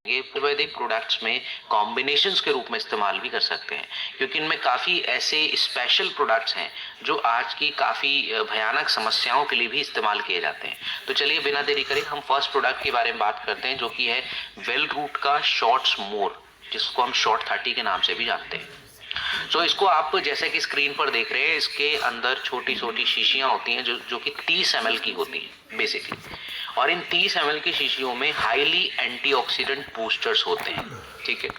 ये आयुर्वेदिक प्रोडक्ट्स में कॉम्बिनेशंस के रूप में इस्तेमाल भी कर सकते हैं, क्योंकि इनमें काफ़ी ऐसे स्पेशल प्रोडक्ट्स हैं जो आज की काफ़ी भयानक समस्याओं के लिए भी इस्तेमाल किए जाते हैं। तो चलिए बिना देरी करे हम फर्स्ट प्रोडक्ट के बारे में बात करते हैं, जो कि है वेल रूट का शॉर्ट्स मोर, जिसको हम शॉर्ट 30 के नाम से भी जानते हैं। तो इसको आप जैसे कि स्क्रीन पर देख रहे हैं, इसके अंदर छोटी छोटी शीशियां होती हैं जो कि 30 ml की होती हैं बेसिकली, और इन 30 ml की शीशियों में हाईली एंटीऑक्सीडेंट बूस्टर्स होते हैं। ठीक है,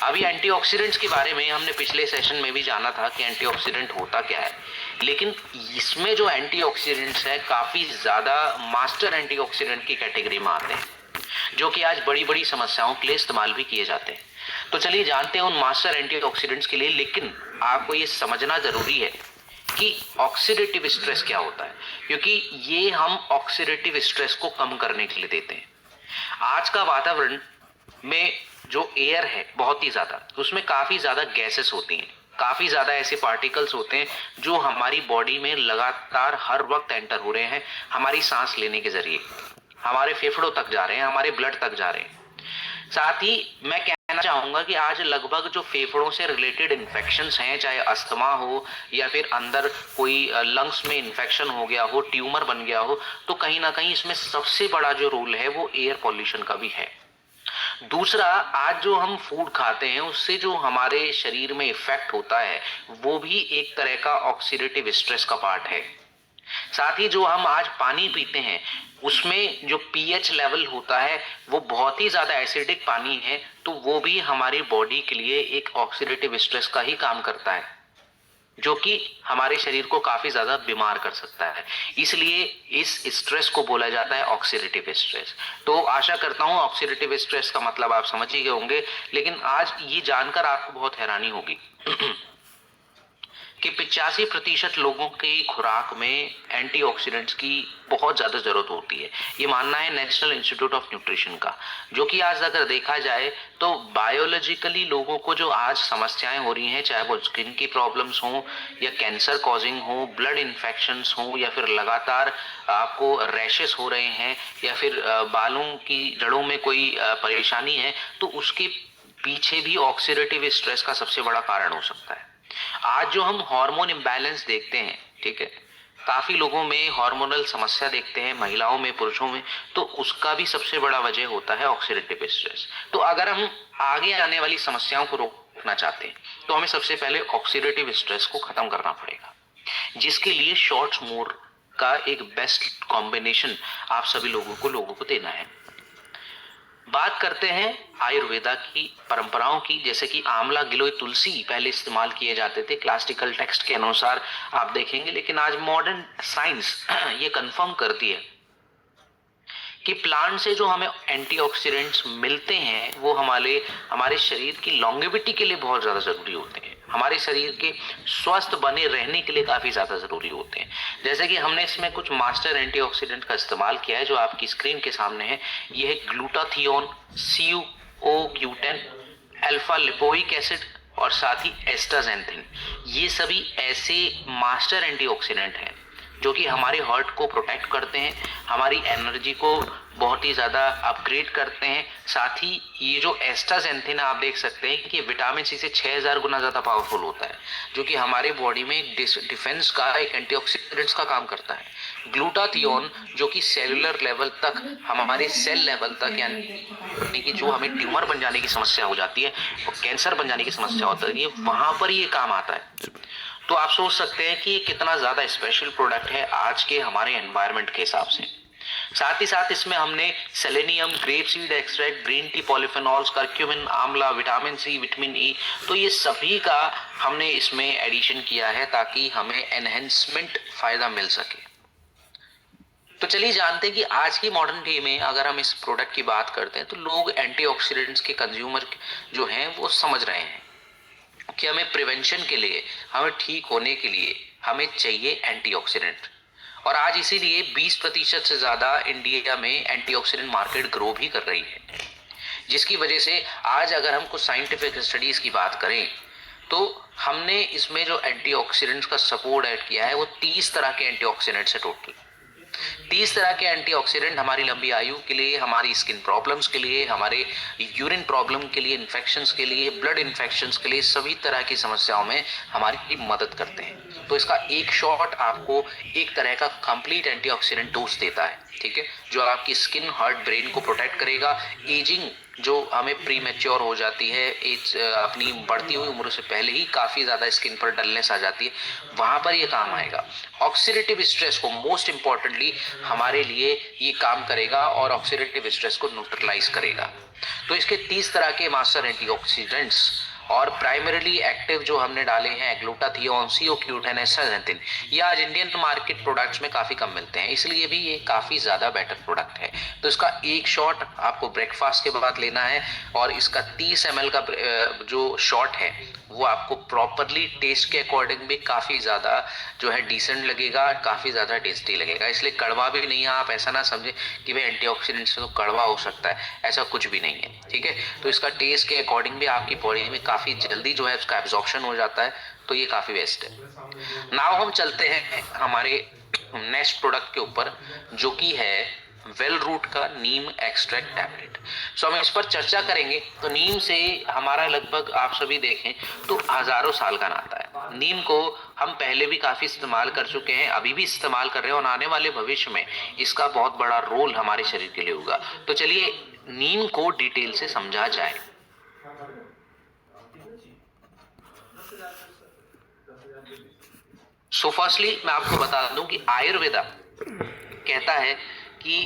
अभी एंटीऑक्सीडेंट्स के बारे में हमने पिछले सेशन में भी जाना था कि एंटीऑक्सीडेंट होता क्या है, लेकिन इसमें जो एंटीऑक्सीडेंट्स है काफी ज्यादा मास्टर एंटीऑक्सीडेंट की कैटेगरी में आते हैं, जो कि आज बड़ी बड़ी समस्याओं के लिए इस्तेमाल भी किए जाते हैं। तो चलिए जानते हैं उन मास्टर एंटीऑक्सीडेंट्स के लिए, लेकिन आपको ये समझना जरूरी है कि ऑक्सीडेटिव स्ट्रेस क्या होता है, क्योंकि ये हम ऑक्सीडेटिव स्ट्रेस को कम करने के लिए देते हैं। आज का वातावरण में जो एयर है बहुत ही ज्यादा, उसमें काफी ज्यादा गैसेस होती हैं, काफी ज्यादा ऐसे पार्टिकल्स होते हैं जो हमारी बॉडी में लगातार हर वक्त एंटर हो रहे हैं, हमारी सांस लेने के जरिए हमारे फेफड़ों तक जा रहे हैं, हमारे ब्लड तक जा रहे हैं। साथ ही मैं कहना चाहूंगा कि आज लगभग जो फेफड़ों से रिलेटेड इन्फेक्शंस हैं, चाहे अस्थमा हो या फिर अंदर कोई लंग्स में इन्फेक्शन हो गया हो, ट्यूमर बन गया हो, तो कहीं ना कहीं इसमें सबसे बड़ा जो रोल है वो एयर पॉल्यूशन का भी है। दूसरा, आज जो हम फूड खाते हैं उससे जो हमारे शरीर में इफेक्ट होता है वो भी एक तरह का ऑक्सीडेटिव स्ट्रेस का पार्ट है। साथ ही जो हम आज पानी पीते हैं उसमें जो पीएच लेवल होता है वो बहुत ही ज्यादा एसिडिक पानी है, तो वो भी हमारी बॉडी के लिए एक ऑक्सीडेटिव स्ट्रेस का ही काम करता है, जो कि हमारे शरीर को काफी ज्यादा बीमार कर सकता है। इसलिए इस स्ट्रेस को बोला जाता है ऑक्सीडेटिव स्ट्रेस। तो आशा करता हूं ऑक्सीडेटिव स्ट्रेस का मतलब आप समझ ही गए होंगे, लेकिन आज ये जानकर आपको बहुत हैरानी होगी कि 85% लोगों की खुराक में एंटीऑक्सीडेंट्स की बहुत ज्यादा जरूरत होती है। ये मानना है नेशनल इंस्टीट्यूट ऑफ न्यूट्रिशन का, जो कि आज अगर देखा जाए तो बायोलॉजिकली लोगों को जो आज समस्याएं हो रही हैं, चाहे वो स्किन की प्रॉब्लम्स हो या कैंसर कॉजिंग हो, ब्लड इन्फेक्शंस हो, या फिर लगातार आपको रैशेस हो रहे हैं, या फिर बालों की जड़ों में कोई परेशानी है, तो उसके पीछे भी ऑक्सीडेटिव स्ट्रेस का सबसे बड़ा कारण हो सकता है। आज जो हम हार्मोन इम्बैलेंस देखते हैं, ठीक है, काफी लोगों में हार्मोनल समस्या देखते हैं, महिलाओं में, पुरुषों में, तो उसका भी सबसे बड़ा वजह होता है ऑक्सीडेटिव स्ट्रेस। तो अगर हम आगे आने वाली समस्याओं को रोकना चाहते हैं तो हमें सबसे पहले ऑक्सीडेटिव स्ट्रेस को खत्म करना पड़ेगा, जिसके लिए शॉर्ट्स मोर का एक बेस्ट कॉम्बिनेशन आप सभी लोगों को देना है। बात करते हैं आयुर्वेदा की परंपराओं की, जैसे कि आंवला, गिलोय, तुलसी पहले इस्तेमाल किए जाते थे क्लासिकल टेक्स्ट के अनुसार आप देखेंगे, लेकिन आज मॉडर्न साइंस ये कंफर्म करती है कि प्लांट से जो हमें एंटीऑक्सीडेंट्स मिलते हैं वो हमारे शरीर की लॉन्गेविटी के लिए बहुत ज्यादा जरूरी होते हैं, हमारे शरीर के स्वस्थ बने रहने के लिए काफी ज्यादा जरूरी होते हैं। जैसे कि हमने इसमें कुछ मास्टर एंटीऑक्सीडेंट का इस्तेमाल किया है जो आपकी स्क्रीन के सामने है। ये है glutathione, CuO10, alpha lipoic acid और साथ ही एस्टाजेंथिन। ये सभी ऐसे मास्टर एंटीऑक्सीडेंट हैं जो कि हमारे हार्ट को प्रोटेक्ट करते हैं, हमारी एनर्जी को बहुत ही ज़्यादा अपग्रेड करते हैं। साथ ही ये जो एस्टाजेंथिन आप देख सकते हैं कि विटामिन सी से 6000 गुना ज़्यादा पावरफुल होता है, जो कि हमारे बॉडी में एक डिफेंस का, एक एंटीऑक्सीडेंट्स का काम करता है। ग्लूटाथियोन जो कि सेलुलर लेवल तक, हमारे सेल लेवल तक, यानी कि जो हमें ट्यूमर बन जाने की समस्या हो जाती है और कैंसर बन जाने की समस्या होती है, वहाँ पर ये काम आता है। तो आप सोच सकते हैं कि ये कितना ज्यादा स्पेशल प्रोडक्ट है आज के हमारे एनवायरनमेंट के हिसाब से। साथ ही साथ इसमें हमने selenium, grape seed extract, green tea polyphenols, curcumin, आंवला, विटामिन सी, विटामिन ई, तो ये सभी का हमने इसमें एडिशन किया है ताकि हमें एनहेंसमेंट फायदा मिल सके। तो चलिए जानते हैं कि आज की मॉडर्न डे में अगर हम इस प्रोडक्ट की बात करते हैं तो लोग एंटीऑक्सीडेंट्स के कंज्यूमर जो हैं वो समझ रहे हैं कि हमें प्रिवेंशन के लिए, हमें ठीक होने के लिए हमें चाहिए एंटीऑक्सीडेंट। और आज इसीलिए 20% से ज्यादा इंडिया में एंटीऑक्सीडेंट मार्केट ग्रो भी कर रही है, जिसकी वजह से आज अगर हम कुछ साइंटिफिक स्टडीज की बात करें तो हमने इसमें जो एंटीऑक्सीडेंट्स का सपोर्ट ऐड किया है वो 30 तरह के एंटीऑक्सीडेंट्स है टोटल। 30 तरह के एंटीऑक्सीडेंट हमारी लंबी आयु के लिए, हमारी स्किन प्रॉब्लम्स के लिए, हमारे यूरिन प्रॉब्लम के लिए, इन्फेक्शंस के लिए, ब्लड इन्फेक्शंस के लिए, सभी तरह की समस्याओं में हमारी मदद करते हैं। तो इसका एक शॉट आपको एक तरह का कंप्लीट एंटीऑक्सीडेंट डोज देता है, ठीक है, जो आपकी स्किन, हार्ट, ब्रेन को प्रोटेक्ट करेगा। एजिंग जो हमें प्री मैच्योर हो जाती है, एज अपनी बढ़ती हुई उम्र से पहले ही काफ़ी ज़्यादा स्किन पर डलनेस आ जाती है, वहाँ पर ये काम आएगा। ऑक्सीडेटिव स्ट्रेस को मोस्ट इम्पॉर्टेंटली हमारे लिए ये काम करेगा और ऑक्सीडेटिव स्ट्रेस को न्यूट्रलाइज करेगा। तो इसके 30 तरह के मास्टर एंटीऑक्सीडेंट्स और प्राइमरीली एक्टिव जो हमने डाले हैं ग्लूटाथियोन, सियोक्यूटेन, एस्टाजेंथिन, ये आज इंडियन मार्केट प्रोडक्ट्स में काफ़ी कम मिलते हैं, इसलिए भी ये काफ़ी ज़्यादा बेटर प्रोडक्ट है। तो इसका एक शॉट आपको ब्रेकफास्ट के बाद लेना है और इसका 30 ml का जो शॉट है वो आपको प्रॉपरली टेस्ट के अकॉर्डिंग भी काफ़ी ज़्यादा जो है डिसेंट लगेगा, काफ़ी ज़्यादा टेस्टी लगेगा। इसलिए कड़वा भी नहीं है, आप ऐसा ना समझें कि भाई एंटीऑक्सीडेंट से तो कड़वा हो सकता है, ऐसा कुछ भी नहीं है, ठीक है। तो इसका टेस्ट के अकॉर्डिंग भी आपकी बॉडी में काफ़ी जल्दी जो है उसका एब्जॉर्प्शन हो जाता है, तो ये काफ़ी बेस्ट है। नाउ हम चलते हैं हमारे नेक्स्ट प्रोडक्ट के ऊपर, जो कि है वेल रूट का नीम एक्सट्रैक्ट टैबलेट। सो हम इस पर चर्चा करेंगे। तो नीम से हमारा लगभग आप सभी देखें तो हजारों साल का नाता है। नीम को हम पहले भी काफी इस्तेमाल कर चुके हैं, अभी भी इस्तेमाल कर रहे हैं और आने वाले भविष्य में इसका बहुत बड़ा रोल हमारे शरीर के लिए होगा। तो चलिए नीम को डिटेल से समझा जाए। सो फर्स्टली मैं आपको बता दूं कि आयुर्वेदा कहता है कि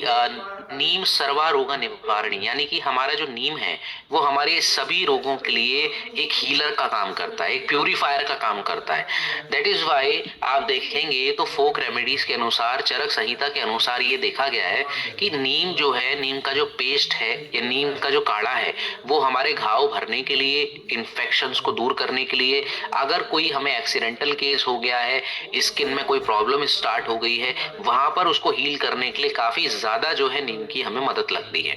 नीम सर्वा रोग निवारणी, यानी कि हमारा जो नीम है वो हमारे सभी रोगों के लिए एक हीलर का काम करता है, एक प्यूरिफायर का काम करता है। दैट इज वाई आप देखेंगे तो फोक रेमेडीज के अनुसार, चरक संहिता के अनुसार ये देखा गया है कि नीम जो है, नीम का जो पेस्ट है या नीम का जो काढ़ा है वो हमारे घाव भरने के लिए, इन्फेक्शंस को दूर करने के लिए, अगर कोई हमें एक्सीडेंटल केस हो गया है, स्किन में कोई प्रॉब्लम स्टार्ट हो गई है, वहां पर उसको हील करने के लिए काफी ज्यादा जो है नीम की हमें मदद लगती है।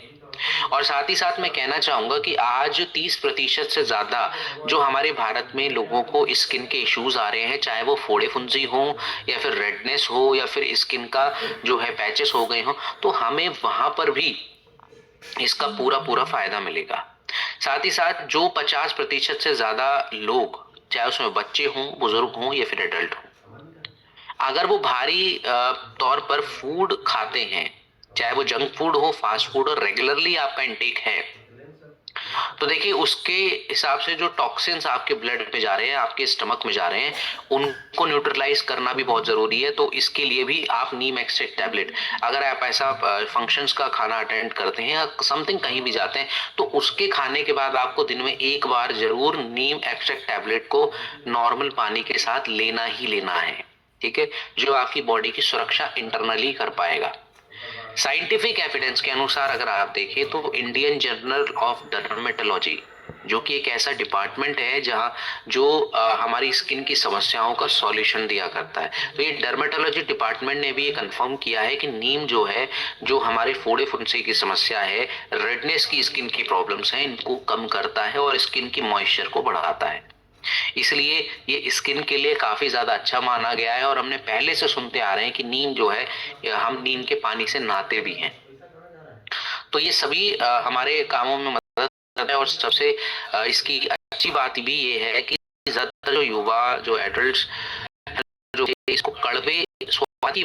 और साथ ही साथ मैं कहना चाहूंगा कि आज 30% से ज्यादा जो हमारे भारत में लोगों को स्किन के इश्यूज आ रहे हैं, चाहे वो फोड़े फुंसी हो या फिर रेडनेस हो या फिर स्किन का जो है पैचेस हो गए हो, तो हमें वहां पर भी इसका पूरा पूरा फायदा मिलेगा। साथ ही साथ जो 50% से ज्यादा लोग, चाहे उसमें बच्चे हों, बुजुर्ग हों या फिर एडल्ट हों, अगर वो भारी तौर पर फूड खाते हैं, चाहे वो जंक फूड हो, फास्ट फूड हो, रेगुलरली आपका इंटेक है, तो देखिए उसके हिसाब से जो टॉक्सिन्स आपके ब्लड में जा रहे हैं, आपके स्टमक में जा रहे हैं, उनको न्यूट्रलाइज करना भी बहुत जरूरी है। तो इसके लिए भी आप नीम एक्सट्रैक्ट टैबलेट, अगर आप ऐसा फंक्शंस का खाना अटेंड करते हैं या समथिंग कहीं भी जाते हैं, तो उसके खाने के बाद आपको दिन में एक बार जरूर नीम एक्सट्रैक्ट टैबलेट को नॉर्मल पानी के साथ लेना ही लेना है, ठीक है, जो आपकी बॉडी की सुरक्षा इंटरनली कर पाएगा। साइंटिफिक एविडेंस के अनुसार अगर आप देखें तो इंडियन जर्नल ऑफ डर्मेटोलॉजी, जो कि एक ऐसा डिपार्टमेंट है जहां जो हमारी स्किन की समस्याओं का सॉल्यूशन दिया करता है, तो ये डर्मेटोलॉजी डिपार्टमेंट ने भी ये कंफर्म किया है कि नीम जो है, जो हमारे फोड़े फुंसी की समस्या है, रेडनेस की स्किन की प्रॉब्लम्स हैं, इनको कम करता है और स्किन की मॉइस्चर को बढ़ाता है। इसलिए ये स्किन के लिए काफी ज्यादा अच्छा माना गया है और हमने पहले से सुनते आ रहे हैं कि नीम जो है, हम नीम के पानी से नहाते भी हैं। तो ये सभी हमारे कामों में मदद करता है। और सबसे इसकी अच्छी बात भी ये है कि ज्यादातर जो युवा, जो एडल्ट जो इसको कड़वे स्वादी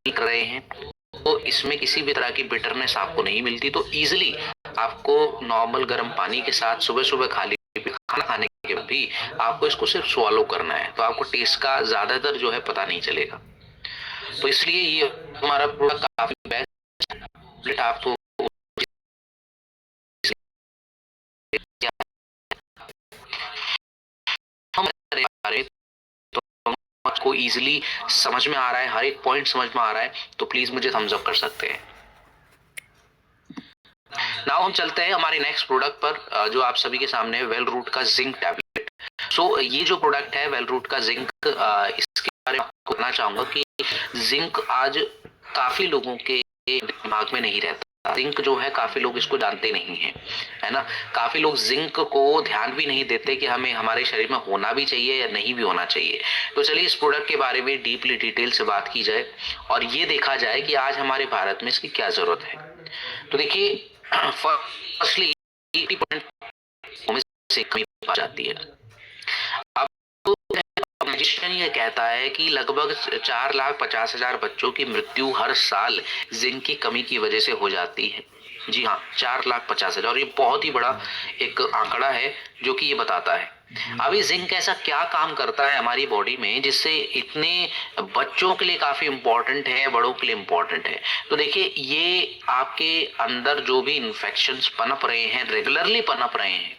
कर रहे हैं, तो इसमें किसी भी तरह की बिटरनेस आपको नहीं मिलती। तो इजिली आपको नॉर्मल गर्म पानी के साथ सुबह सुबह खाली खाना खाने के बाद भी आपको इसको सिर्फ स्वॉलो करना है, तो आपको टेस्ट का ज्यादातर जो है पता नहीं चलेगा। तो इसलिए ये हमारा प्रोडक्ट काफी बेस्ट। आपको आपको इजीली समझ में आ रहा है, हर एक पॉइंट समझ में आ रहा है, तो प्लीज मुझे थम्स अप कर सकते हैं। नाउ हम चलते हैं हमारे नेक्स्ट प्रोडक्ट पर, जो आप सभी के सामने है, वेल रूट का जिंक टैबलेट। सो ये जो प्रोडक्ट है वेल रूट का जिंक, इसके बारे में आपको कहना चाहूंगा कि जिंक आज काफी लोगों के दिमाग में नहीं रहता। जिंक जो है काफी लोग इसको जानते नहीं है, है ना। काफी लोग जिंक को ध्यान भी नहीं देते कि हमें हमारे शरीर में होना भी चाहिए या नहीं भी होना चाहिए। तो चलिए इस प्रोडक्ट के बारे में डीपली डिटेल से बात की जाए और ये देखा जाए कि आज हमारे भारत में इसकी क्या जरूरत है। तो देखिए, फर्स्टली 80% से कमी पा जाती है। अब ऑर्गेनाइजेशन ये कहता है कि लगभग 4,50,000 बच्चों की मृत्यु हर साल जिंक की कमी की वजह से हो जाती है। जी हाँ, 4,50,000, और ये बहुत ही बड़ा एक आंकड़ा है जो कि ये बताता है। अब ये जिंक ऐसा क्या काम करता है हमारी बॉडी में जिससे इतने बच्चों के लिए काफी इंपॉर्टेंट है, बड़ों के लिए इंपॉर्टेंट है। तो देखिए, ये आपके अंदर जो भी इंफेक्शंस पनप रहे हैं, रेगुलरली पनप रहे हैं,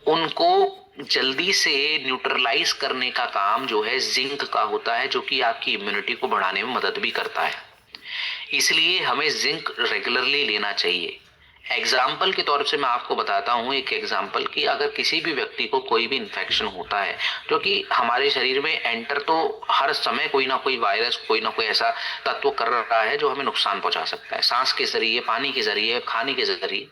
उनको जल्दी से न्यूट्रलाइज करने का काम जो है जिंक का होता है, जो कि आपकी इम्यूनिटी को बढ़ाने में मदद भी करता है। इसलिए हमें जिंक रेगुलरली लेना चाहिए। एग्जाम्पल के तौर से मैं आपको बताता हूँ एक एग्जाम्पल कि अगर किसी भी व्यक्ति को कोई भी इन्फेक्शन होता है, जो कि हमारे शरीर में एंटर तो हर समय कोई ना कोई वायरस, कोई ना कोई ऐसा तत्व कर रहा है जो हमें नुकसान पहुंचा सकता है, सांस के जरिए, पानी के जरिए, खाने के जरिए।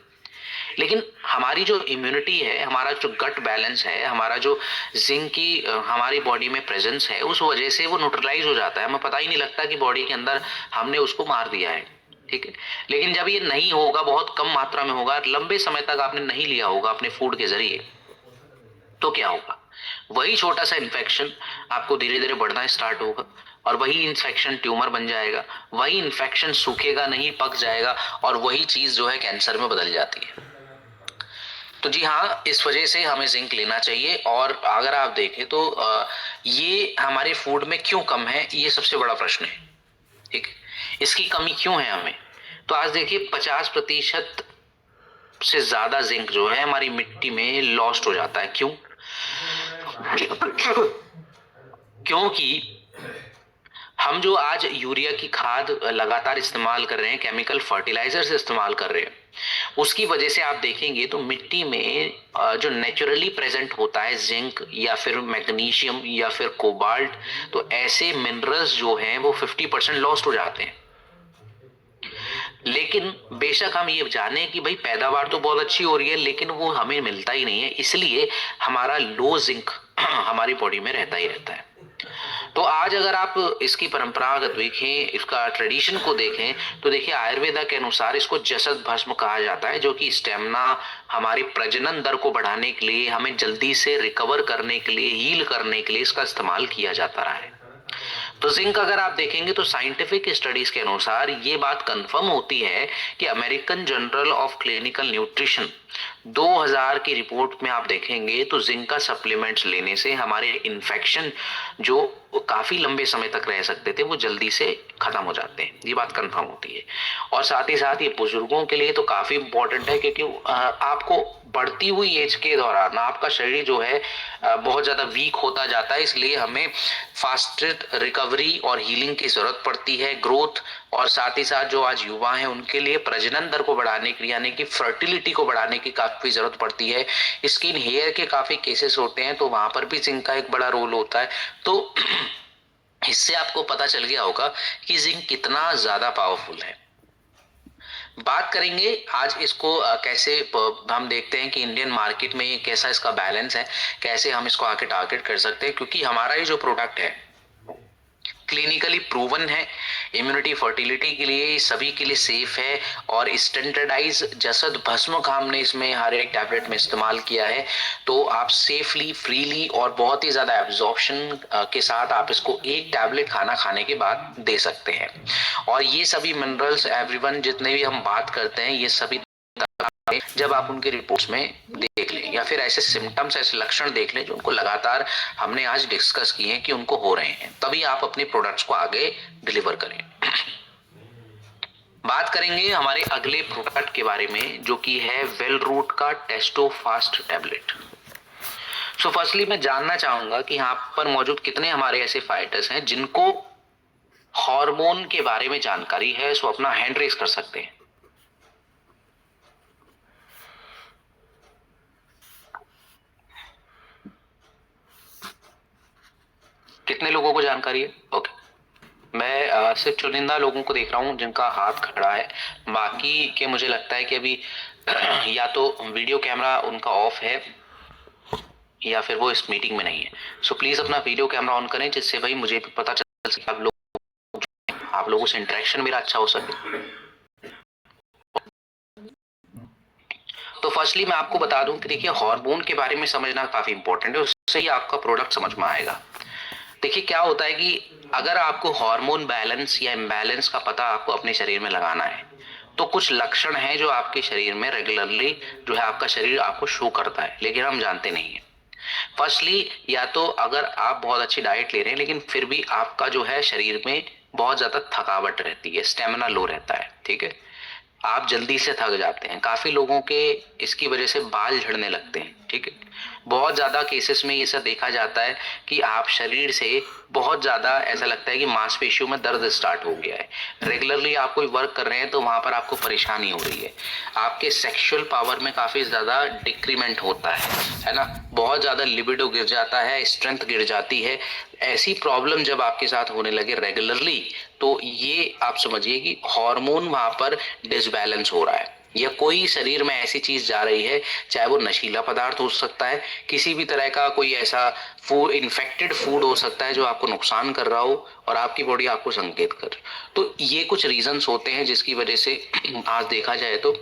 लेकिन हमारी जो इम्यूनिटी है, हमारा जो गट बैलेंस है, हमारा जो जिंक की हमारी बॉडी में प्रेजेंस है, उस वजह से वो न्यूट्रलाइज हो जाता है। हमें पता ही नहीं लगता कि बॉडी के अंदर हमने उसको मार दिया है, ठीक है। लेकिन जब ये नहीं होगा, बहुत कम मात्रा में होगा, लंबे समय तक आपने नहीं लिया होगा अपने फूड के जरिए, तो क्या होगा? वही छोटा सा इन्फेक्शन आपको धीरे धीरे बढ़ना स्टार्ट होगा और वही इन्फेक्शन ट्यूमर बन जाएगा, वही इन्फेक्शन सूखेगा नहीं, पक जाएगा और वही चीज जो है कैंसर में बदल जाती है। तो जी हाँ, इस वजह से हमें जिंक लेना चाहिए। और अगर आप देखें तो ये हमारे फूड में क्यों कम है, ये सबसे बड़ा प्रश्न है, ठीक। इसकी कमी क्यों है हमें? तो आज देखिए, 50% से ज्यादा जिंक जो है हमारी मिट्टी में लॉस्ट हो जाता है। क्यों? क्योंकि हम जो आज यूरिया की खाद लगातार इस्तेमाल कर रहे हैं, केमिकल फर्टिलाइजर्स इस्तेमाल कर रहे हैं, उसकी वजह से आप देखेंगे तो मिट्टी में जो नेचुरली प्रेजेंट होता है जिंक या फिर मैग्नीशियम या फिर कोबाल्ट, तो ऐसे मिनरल्स जो हैं वो 50% लॉस्ट हो जाते हैं। लेकिन बेशक हम ये जाने कि भाई पैदावार तो बहुत अच्छी हो रही है, लेकिन वो हमें मिलता ही नहीं है, इसलिए हमारा लो जिंक हमारी बॉडी में रहता ही रहता है। तो आज अगर आप इसकी परंपरागत देखें, इसका ट्रेडिशन को देखें, तो देखिए आयुर्वेदा के अनुसार इसको जसद भस्म कहा जाता है, जो कि स्टेमिना, हमारी प्रजनन दर को बढ़ाने के लिए, हमें जल्दी से रिकवर करने के लिए, हील करने के लिए इसका इस्तेमाल किया जाता रहा है। तो जिंक अगर आप देखेंगे तो साइंटिफिक स्टडीज के अनुसार ये बात कंफर्म होती है कि American journal of clinical nutrition 2000 की रिपोर्ट में आप देखेंगे तो जिंक का सप्लीमेंट्स लेने से हमारे इन्फेक्शन जो काफी लंबे समय तक रह सकते थे वो जल्दी से खत्म हो जाते हैं, ये बात कंफर्म होती है। और साथ ही साथ ये बुजुर्गों के लिए तो काफी इंपॉर्टेंट है, क्योंकि आपको बढ़ती हुई एज के दौरान आपका शरीर जो है बहुत ज्यादा वीक होता जाता है, इसलिए हमें फास्टेस्ट रिकवरी और हीलिंग की जरूरत पड़ती है, ग्रोथ। और साथ ही साथ जो आज युवा हैं उनके लिए प्रजनन दर को बढ़ाने के लिए, यानी कि फर्टिलिटी को बढ़ाने की काफी जरूरत पड़ती है। स्किन हेयर के काफी केसेस होते हैं, तो वहां पर भी जिंक का एक बड़ा रोल होता है। तो इससे आपको पता चल गया होगा कि जिंक कितना ज्यादा पावरफुल है। बात करेंगे आज इसको कैसे हम देखते हैं कि इंडियन मार्केट में कैसा इसका बैलेंस है, कैसे हम इसको आके टारगेट कर सकते हैं, क्योंकि हमारा ये जो प्रोडक्ट है क्लिनिकली प्रूवन है, इम्यूनिटी फर्टिलिटी के लिए, सभी के लिए सेफ है। और स्टैंडर्डाइज जसद भस्म का हमने इसमें हर एक टैबलेट में इस्तेमाल किया है, तो आप सेफली, फ्रीली और बहुत ही ज्यादा एब्जॉर्प्शन के साथ आप इसको एक टैबलेट खाना खाने के बाद दे सकते हैं। और ये सभी मिनरल्स एवरीवन जितने भी हम बात करते हैं, ये सभी जब आप उनके रिपोर्ट्स में देख लें या फिर ऐसे सिम्टम्स, ऐसे लक्षण देख लें जो उनको लगातार हमने आज डिस्कस किए हैं कि उनको हो रहे हैं, तभी आप अपने प्रोडक्ट्स को आगे डिलीवर करें। बात करेंगे हमारे अगले प्रोडक्ट के बारे में, जो कि है वेल रूट का Testo fast tablet. So firstly मैं जानना चाहूंगा कि यहाँ पर मौजूद कितने हमारे ऐसे फाइटर्स हैं जिनको हार्मोन के बारे में जानकारी है, सो अपना हैंड रेस कर सकते हैं। कितने लोगों को जानकारी है? ओके, मैं सिर्फ चुनिंदा लोगों को देख रहा हूँ जिनका हाथ खड़ा है, बाकी के मुझे लगता है कि अभी या तो वीडियो कैमरा उनका ऑफ है या फिर वो इस मीटिंग में नहीं है। सो प्लीज अपना वीडियो कैमरा ऑन करें, जिससे भाई मुझे भी पता चल सके आप लोगों से इंटरेक्शन मेरा अच्छा हो सके। तो फर्स्टली मैं आपको बता दूं कि देखिए हार्मोन के बारे में समझना काफी इंपॉर्टेंट है, उससे ही आपका प्रोडक्ट समझ में आएगा। देखिए क्या होता है कि अगर आपको हार्मोन बैलेंस या इम्बैलेंस का पता आपको अपने शरीर में लगाना है, तो कुछ लक्षण हैं जो आपके शरीर में रेगुलरली जो है आपका शरीर आपको शो करता है, लेकिन हम जानते नहीं है। फर्स्टली या तो अगर आप बहुत अच्छी डाइट ले रहे हैं लेकिन फिर भी आपका जो है शरीर में बहुत ज्यादा थकावट रहती है, स्टेमिना लो रहता है, ठीक है, आप जल्दी से थक जाते हैं। काफी लोगों के इसकी वजह से बाल झड़ने लगते हैं, ठीक है। बहुत ज्यादा केसेस में ये सब देखा जाता है कि आप शरीर से बहुत ज्यादा ऐसा लगता है कि मांसपेशियों में दर्द स्टार्ट हो गया है। रेगुलरली आप कोई वर्क कर रहे हैं तो वहां पर आपको परेशानी हो रही है, आपके सेक्सुअल पावर में काफी ज्यादा डिक्रीमेंट होता है ना, बहुत ज्यादा लिबिडो गिर जाता है, स्ट्रेंथ गिर जाती है। ऐसी प्रॉब्लम जब आपके साथ होने लगे रेगुलरली, तो ये आप समझिए कि हार्मोन वहां पर डिसबैलेंस हो रहा है, या कोई शरीर में ऐसी चीज जा रही है, चाहे वो नशीला पदार्थ हो सकता है, किसी भी तरह का कोई ऐसा फूड, इन्फेक्टेड फूड हो सकता है जो आपको नुकसान कर रहा हो और आपकी बॉडी आपको संकेत कर। तो ये कुछ रीजंस होते हैं जिसकी वजह से आज देखा जाए तो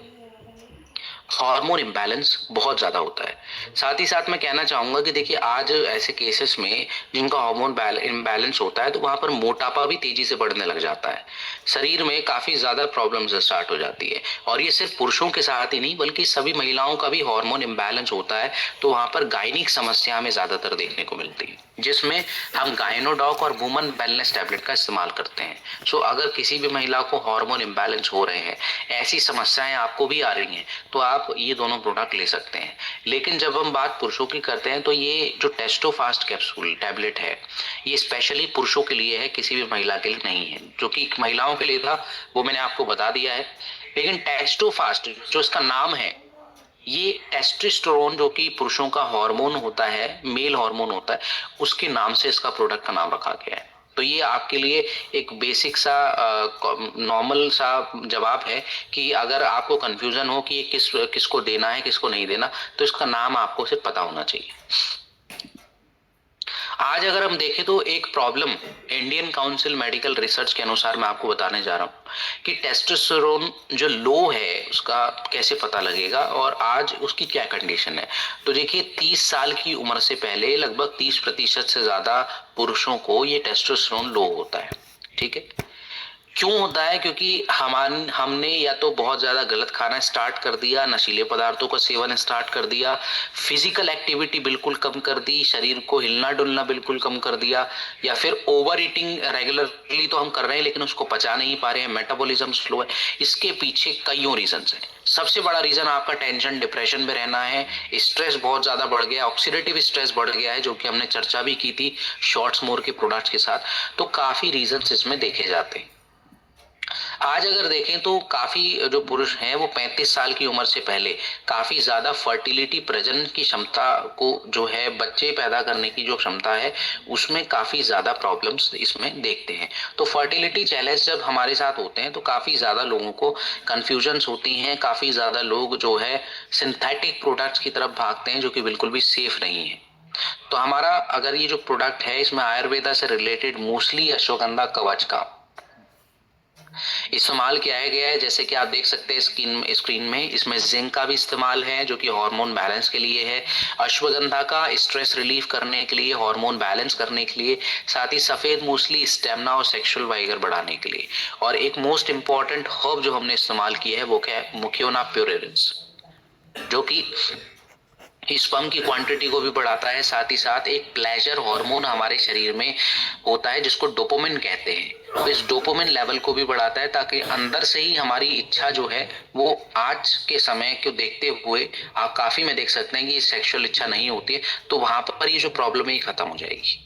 हार्मोन इम्बैलेंस बहुत ज्यादा होता है। साथ ही साथ मैं कहना चाहूंगा कि देखिए आज ऐसे केसेस में जिनका हार्मोन इम्बैलेंस होता है तो वहां पर मोटापा भी तेजी से बढ़ने लग जाता है, शरीर में काफी ज्यादा प्रॉब्लम्स स्टार्ट हो जाती है। और ये सिर्फ पुरुषों के साथ ही नहीं बल्कि सभी महिलाओं का भी हार्मोन इम्बैलेंस होता है, तो वहां पर गायनिक समस्या हमें ज्यादातर देखने को मिलती है, जिसमें हम गायनोडॉक और वुमन वेलनेस टैबलेट का इस्तेमाल करते हैं। सो अगर किसी भी महिला को हार्मोन इम्बैलेंस हो रहे हैं, ऐसी समस्याएं आपको भी आ रही हैं, तो आप ये दोनों प्रोडक्ट ले सकते हैं। लेकिन जब हम बात पुरुषों की करते हैं तो ये जो टेस्टोफास्ट कैप्सूल टैबलेट है, ये स्पेशली पुरुषों के लिए है, किसी भी महिला के लिए नहीं है। जो कि महिलाओं के लिए था वो मैंने आपको बता दिया है। लेकिन टेस्टोफास्ट जो इसका नाम है, ये टेस्टोस्टेरोन जो कि पुरुषों का हार्मोन होता है, मेल हार्मोन होता है, उसके नाम से इसका प्रोडक्ट का नाम रखा गया है। तो ये आपके लिए एक बेसिक सा नॉर्मल सा जवाब है कि अगर आपको कंफ्यूजन हो कि ये किसको देना है किसको नहीं देना, तो इसका नाम आपको सिर्फ पता होना चाहिए। आज अगर हम देखें तो एक problem Indian council medical research के अनुसार मैं आपको बताने जा रहा हूं कि टेस्टोस्टेरोन जो लो है उसका कैसे पता लगेगा और आज उसकी क्या कंडीशन है। तो देखिए 30 साल की उम्र से पहले लगभग 30% से ज्यादा पुरुषों को ये टेस्टोस्टेरोन लो होता है, ठीक है। क्यों होता है? क्योंकि हमने या तो बहुत ज्यादा गलत खाना स्टार्ट कर दिया, नशीले पदार्थों का सेवन स्टार्ट कर दिया, फिजिकल एक्टिविटी बिल्कुल कम कर दी, शरीर को हिलना डुलना बिल्कुल कम कर दिया, या फिर ओवर ईटिंग रेगुलरली तो हम कर रहे हैं लेकिन उसको पचा नहीं पा रहे हैं, मेटाबॉलिज्म स्लो है। इसके पीछे कईयों रीजन है। सबसे बड़ा रीजन आपका टेंशन डिप्रेशन में रहना है, स्ट्रेस बहुत ज्यादा बढ़ गया, ऑक्सीडेटिव स्ट्रेस बढ़ गया है, जो कि हमने चर्चा भी की थी शॉर्ट्स मोर के प्रोडक्ट्स के साथ। तो काफी रीजन इसमें देखे जाते हैं। आज अगर देखें तो काफी जो पुरुष हैं वो 35 साल की उम्र से पहले काफी ज्यादा फर्टिलिटी, प्रजनन की क्षमता को जो है बच्चे पैदा करने की जो क्षमता है उसमें काफी ज्यादा प्रॉब्लम्स इसमें देखते हैं। तो फर्टिलिटी चैलेंज जब हमारे साथ होते हैं तो काफी ज्यादा लोगों को कंफ्यूजन्स होती हैं, काफी ज्यादा लोग जो है सिंथेटिक प्रोडक्ट्स की तरफ भागते हैं जो कि बिल्कुल भी सेफ नहीं है। तो हमारा अगर ये जो प्रोडक्ट है इसमें आयुर्वेदा से रिलेटेड मोस्टली अश्वगंधा कवच का इस्तेमाल किया गया है। जैसे कि आप देख सकते हैं स्क्रीन में इसमें जिंक का भी इस्तेमाल है जो कि हार्मोन बैलेंस के लिए है, अश्वगंधा का स्ट्रेस रिलीफ करने के लिए, हार्मोन बैलेंस करने के लिए, साथ ही सफेद मूसली स्टेमिना और सेक्सुअल वाइगर बढ़ाने के लिए, और एक मोस्ट इंपॉर्टेंट हर्ब जो हमने इस्तेमाल किया है वो क्या है, मुकियोना प्यूरेरिस, जो कि स्पर्म की क्वांटिटी को भी बढ़ाता है। साथ ही साथ एक प्लेजर हार्मोन हमारे शरीर में होता है जिसको डोपामिन कहते हैं, तो इस डोपामिन लेवल को भी बढ़ाता है ताकि अंदर से ही हमारी इच्छा जो है वो आज के समय को देखते हुए आप काफी में देख सकते हैं कि सेक्सुअल इच्छा नहीं होती है, तो वहां पर ये जो प्रॉब्लम है खत्म हो जाएगी।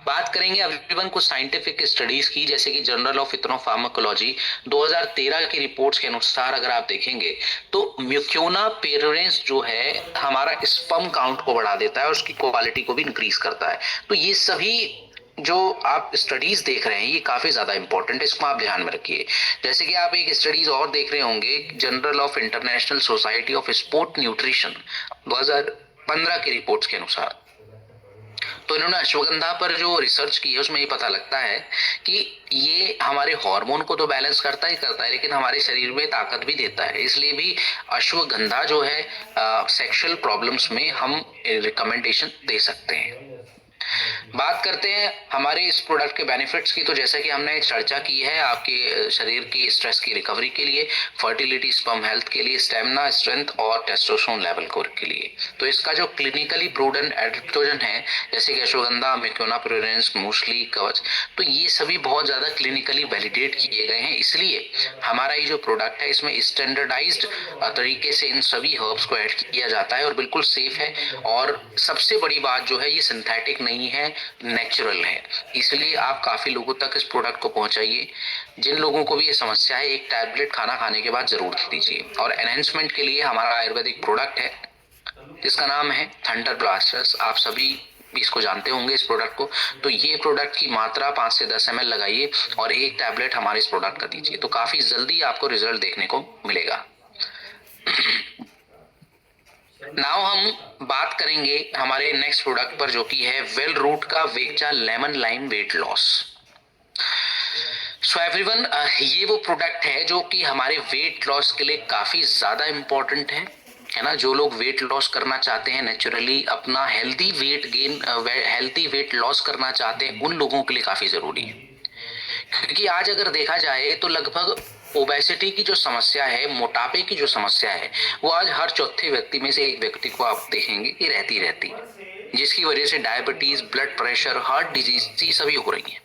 बात करेंगे अभी कुछ साइंटिफिक स्टडीज की, जैसे कि जर्नल ऑफ इथनोफार्माकोलॉजी 2013 की रिपोर्ट्स के अनुसार अगर आप देखेंगे तो म्यूक्योना पेरेंस जो है हमारा स्पर्म काउंट को बढ़ा देता है और उसकी क्वालिटी को भी इंक्रीज करता है। तो ये सभी जो आप स्टडीज देख रहे हैं ये काफी ज्यादा इंपॉर्टेंट है, इसको आप ध्यान में रखिए। जैसे कि आप एक स्टडीज और देख रहे होंगे, general of international society of sport nutrition 2015 की रिपोर्ट्स के अनुसार, तो इन्होंने अश्वगंधा पर जो रिसर्च की है उसमें ये पता लगता है कि ये हमारे हार्मोन को तो बैलेंस करता ही करता है, लेकिन हमारे शरीर में ताकत भी देता है। इसलिए भी अश्वगंधा जो है सेक्सुअल प्रॉब्लम्स में हम रिकमेंडेशन दे सकते हैं। बात करते हैं हमारे इस प्रोडक्ट के बेनिफिट्स की, तो जैसा कि हमने चर्चा की है, आपके शरीर की स्ट्रेस की रिकवरी के लिए, फर्टिलिटी, स्पर्म हेल्थ के लिए, स्टेमिना, स्ट्रेंथ और टेस्टोस्टेरोन लेवल को के लिए। तो इसका जो क्लिनिकली प्रूवन एडेप्टोजन है, जैसे कि अश्वगंधा, मिकोना प्रोरेंस, मूसली, कवच, तो ये सभी बहुत ज्यादा क्लिनिकली वैलिडेट किए गए हैं। इसलिए हमारा ये जो प्रोडक्ट है इसमें स्टैंडर्डाइज्ड तरीके से इन सभी हर्ब्स को ऐड किया जाता है और बिल्कुल सेफ है। और सबसे बड़ी बात जो है, ये सिंथेटिक नहीं है, नेचुरल है। इसलिए आप काफी लोगों तक इस प्रोडक्ट को पहुंचाइए। जिन लोगों को भी ये समस्या है, एक टैबलेट खाना खाने के बाद जरूर दीजिए। और एनहेंसमेंट के लिए हमारा आयुर्वेदिक प्रोडक्ट है जिसका नाम है थंडर ब्लास्टर्स। आप सभी इसको जानते होंगे इस प्रोडक्ट को। तो ये प्रोडक्ट की मात्रा 5 से 10 ml लगाइए और एक टैबलेट हमारे इस प्रोडक्ट का दीजिए, तो काफी जल्दी आपको रिजल्ट देखने को मिलेगा। नाउ हम बात करेंगे हमारे नेक्स्ट प्रोडक्ट पर, जो कि है वेल रूट का वेक्चा lemon lime weight loss. So everyone, ये वो प्रोडक्ट है जो कि हमारे वेट लॉस के लिए काफी ज्यादा इंपॉर्टेंट है ना। जो लोग वेट लॉस करना चाहते हैं, नेचुरली अपना healthy weight gain, healthy weight loss करना चाहते हैं, उन लोगों के लिए काफी जरूरी है। क्योंकि आज अगर देखा जाए तो लगभग ओबेसिटी की जो समस्या है, मोटापे की जो समस्या है, वो आज हर चौथे व्यक्ति में से एक व्यक्ति को आप देखेंगे कि रहती है, जिसकी वजह से diabetes, blood pressure, heart disease ये सभी हो रही है।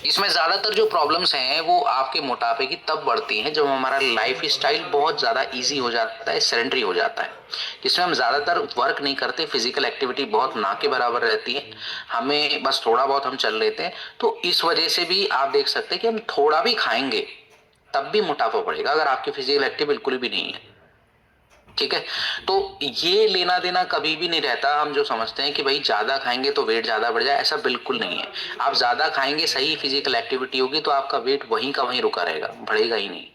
इसमें ज्यादातर जो प्रॉब्लम्स हैं वो आपके मोटापे की तब बढ़ती हैं जब हमारा लाइफ स्टाइल बहुत ज्यादा इजी हो जाता है, सेडेंटरी हो जाता है, जिसमें हम ज्यादातर वर्क नहीं करते, फिजिकल एक्टिविटी बहुत ना के बराबर रहती है, हमें बस थोड़ा बहुत हम चल लेते हैं। तो इस वजह से भी आप देख सकते हैं कि हम थोड़ा भी खाएंगे तब भी मोटापा पड़ेगा, अगर आपकी फिजिकल एक्टिविटी बिल्कुल भी नहीं है। ठीक है, तो ये लेना देना कभी भी नहीं रहता। हम जो समझते हैं कि भाई ज्यादा खाएंगे तो वेट ज्यादा बढ़ जाए, ऐसा बिल्कुल नहीं है। आप ज्यादा खाएंगे, सही फिजिकल एक्टिविटी होगी तो आपका वेट वहीं का वहीं रुका रहेगा, बढ़ेगा ही नहीं।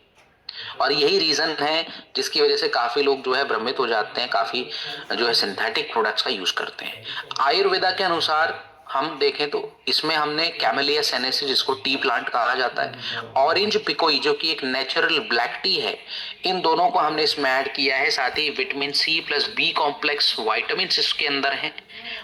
और यही रीजन है जिसकी वजह से काफी लोग जो है भ्रमित हो जाते हैं, काफी जो है सिंथेटिक प्रोडक्ट्स का यूज करते हैं। आयुर्वेदा के अनुसार हम देखें तो इसमें हमने कैमेलिया सेनेसिस, जिसको टी प्लांट कहा जाता है, ऑरेंज पिकोई जो कि एक नेचुरल ब्लैक टी है, इन दोनों को हमने इसमें ऐड किया है। साथ ही vitamin C plus B complex vitamin इसके अंदर हैं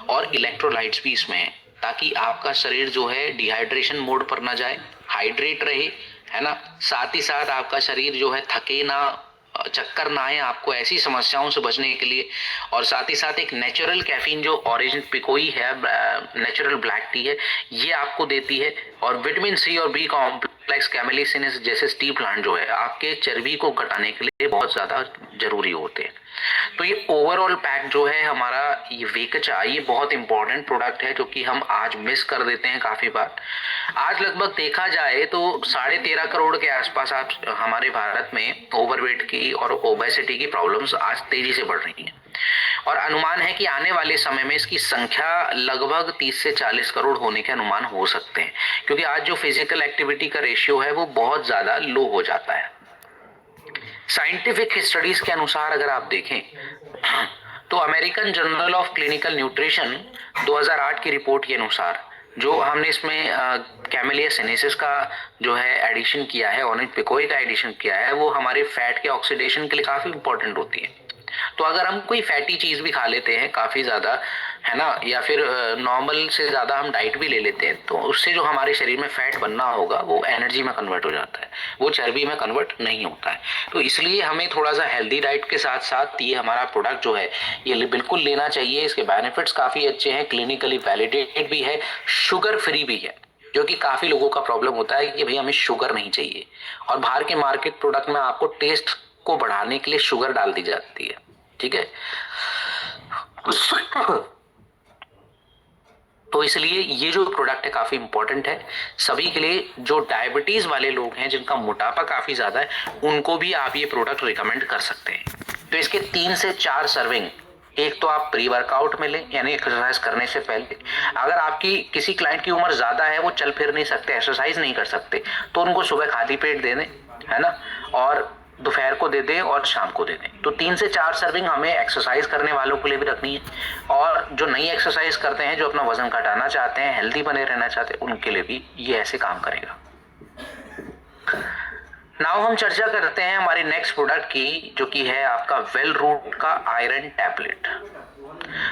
और इलेक्ट्रोलाइट्स भी इसमें है, ताकि आपका शरीर जो है डिहाइड्रेशन मोड पर ना जाए, हाइड्रेट रहे, है ना। साथ ही साथ आपका शरीर जो है थके ना, चक्कर ना आए, आपको ऐसी समस्याओं से बचने के लिए। और साथ ही साथ एक नेचुरल कैफीन जो ऑरेंज पिकोई है, नेचुरल ब्लैक टी है, ये आपको देती है। और विटामिन सी और बी कॉम्प्लेक्स कैमेलिसिनिस जैसे टी प्लांट जो है आपके चर्बी को घटाने के लिए बहुत ज्यादा जरूरी होते हैं। तो ये ओवरऑल पैक जो है हमारा ये वेकचा, ये बहुत इंपॉर्टेंट प्रोडक्ट है जो कि हम आज मिस कर देते हैं काफी बार। आज लगभग देखा जाए तो 13.5 करोड़ के आसपास आप हमारे भारत में ओवरवेट की और ओबेसिटी की प्रॉब्लम्स आज तेजी से बढ़ रही हैं। और अनुमान है कि आने वाले समय में इसकी संख्या लगभग 30 से 40 करोड़ होने के अनुमान हो सकते हैं, क्योंकि आज जो फिजिकल एक्टिविटी का रेशियो है वो बहुत ज्यादा लो हो जाता है। साइंटिफिक स्टडीज के अनुसार अगर आप देखें तो American journal of clinical nutrition 2008 की रिपोर्ट के अनुसार, जो हमने इसमें कैमेलिया सेनेसिस का जो है एडिशन किया है, ऑरेंज पिकोई का एडिशन किया है, वो हमारे फैट के ऑक्सीडेशन के लिए काफी इंपॉर्टेंट होती है। तो अगर हम कोई फैटी चीज भी खा लेते हैं काफी ज्यादा, है ना, या फिर नॉर्मल से ज्यादा हम डाइट भी ले लेते हैं, तो उससे जो हमारे शरीर में फैट बनना होगा वो एनर्जी में कन्वर्ट हो जाता है, वो चर्बी में कन्वर्ट नहीं होता है। तो इसलिए हमें थोड़ा सा हेल्दी डाइट के साथ साथ ये हमारा प्रोडक्ट जो है ये बिल्कुल लेना चाहिए। इसके बेनिफिट्स काफी अच्छे हैं, क्लिनिकली वैलिडेटेड भी है, शुगर फ्री भी है, जो कि काफी लोगों का प्रॉब्लम होता है कि भाई हमें शुगर नहीं चाहिए। और बाहर के मार्केट प्रोडक्ट में आपको टेस्ट को बढ़ाने के लिए शुगर डाल दी जाती है। ठीक है, तो इसलिए ये जो प्रोडक्ट है काफी इंपॉर्टेंट है सभी के लिए। जो डायबिटीज वाले लोग हैं, जिनका मोटापा काफी ज्यादा है, उनको भी आप ये प्रोडक्ट रिकमेंड कर सकते हैं। तो इसके 3 से 4 सर्विंग एक तो आप प्री वर्कआउट में लें, यानी एक्सरसाइज करने से पहले। अगर आपकी किसी क्लाइंट की उम्र ज्यादा है, वो चल फिर नहीं सकते, एक्सरसाइज नहीं कर सकते, तो उनको सुबह खाली पेट दे दें, है ना, और दोपहर को दे दें और शाम को दे दें। तो 3 से 4 सर्विंग हमें एक्सरसाइज करने वालों के लिए भी रखनी है, और जो नई एक्सरसाइज करते हैं, जो अपना वजन घटाना चाहते हैं, हेल्दी बने रहना चाहते हैं, उनके लिए भी ये ऐसे काम करेगा। नाउ हम चर्चा करते हैं हमारी नेक्स्ट प्रोडक्ट की, जो कि है आपका वेल रूट का आयरन टैबलेट।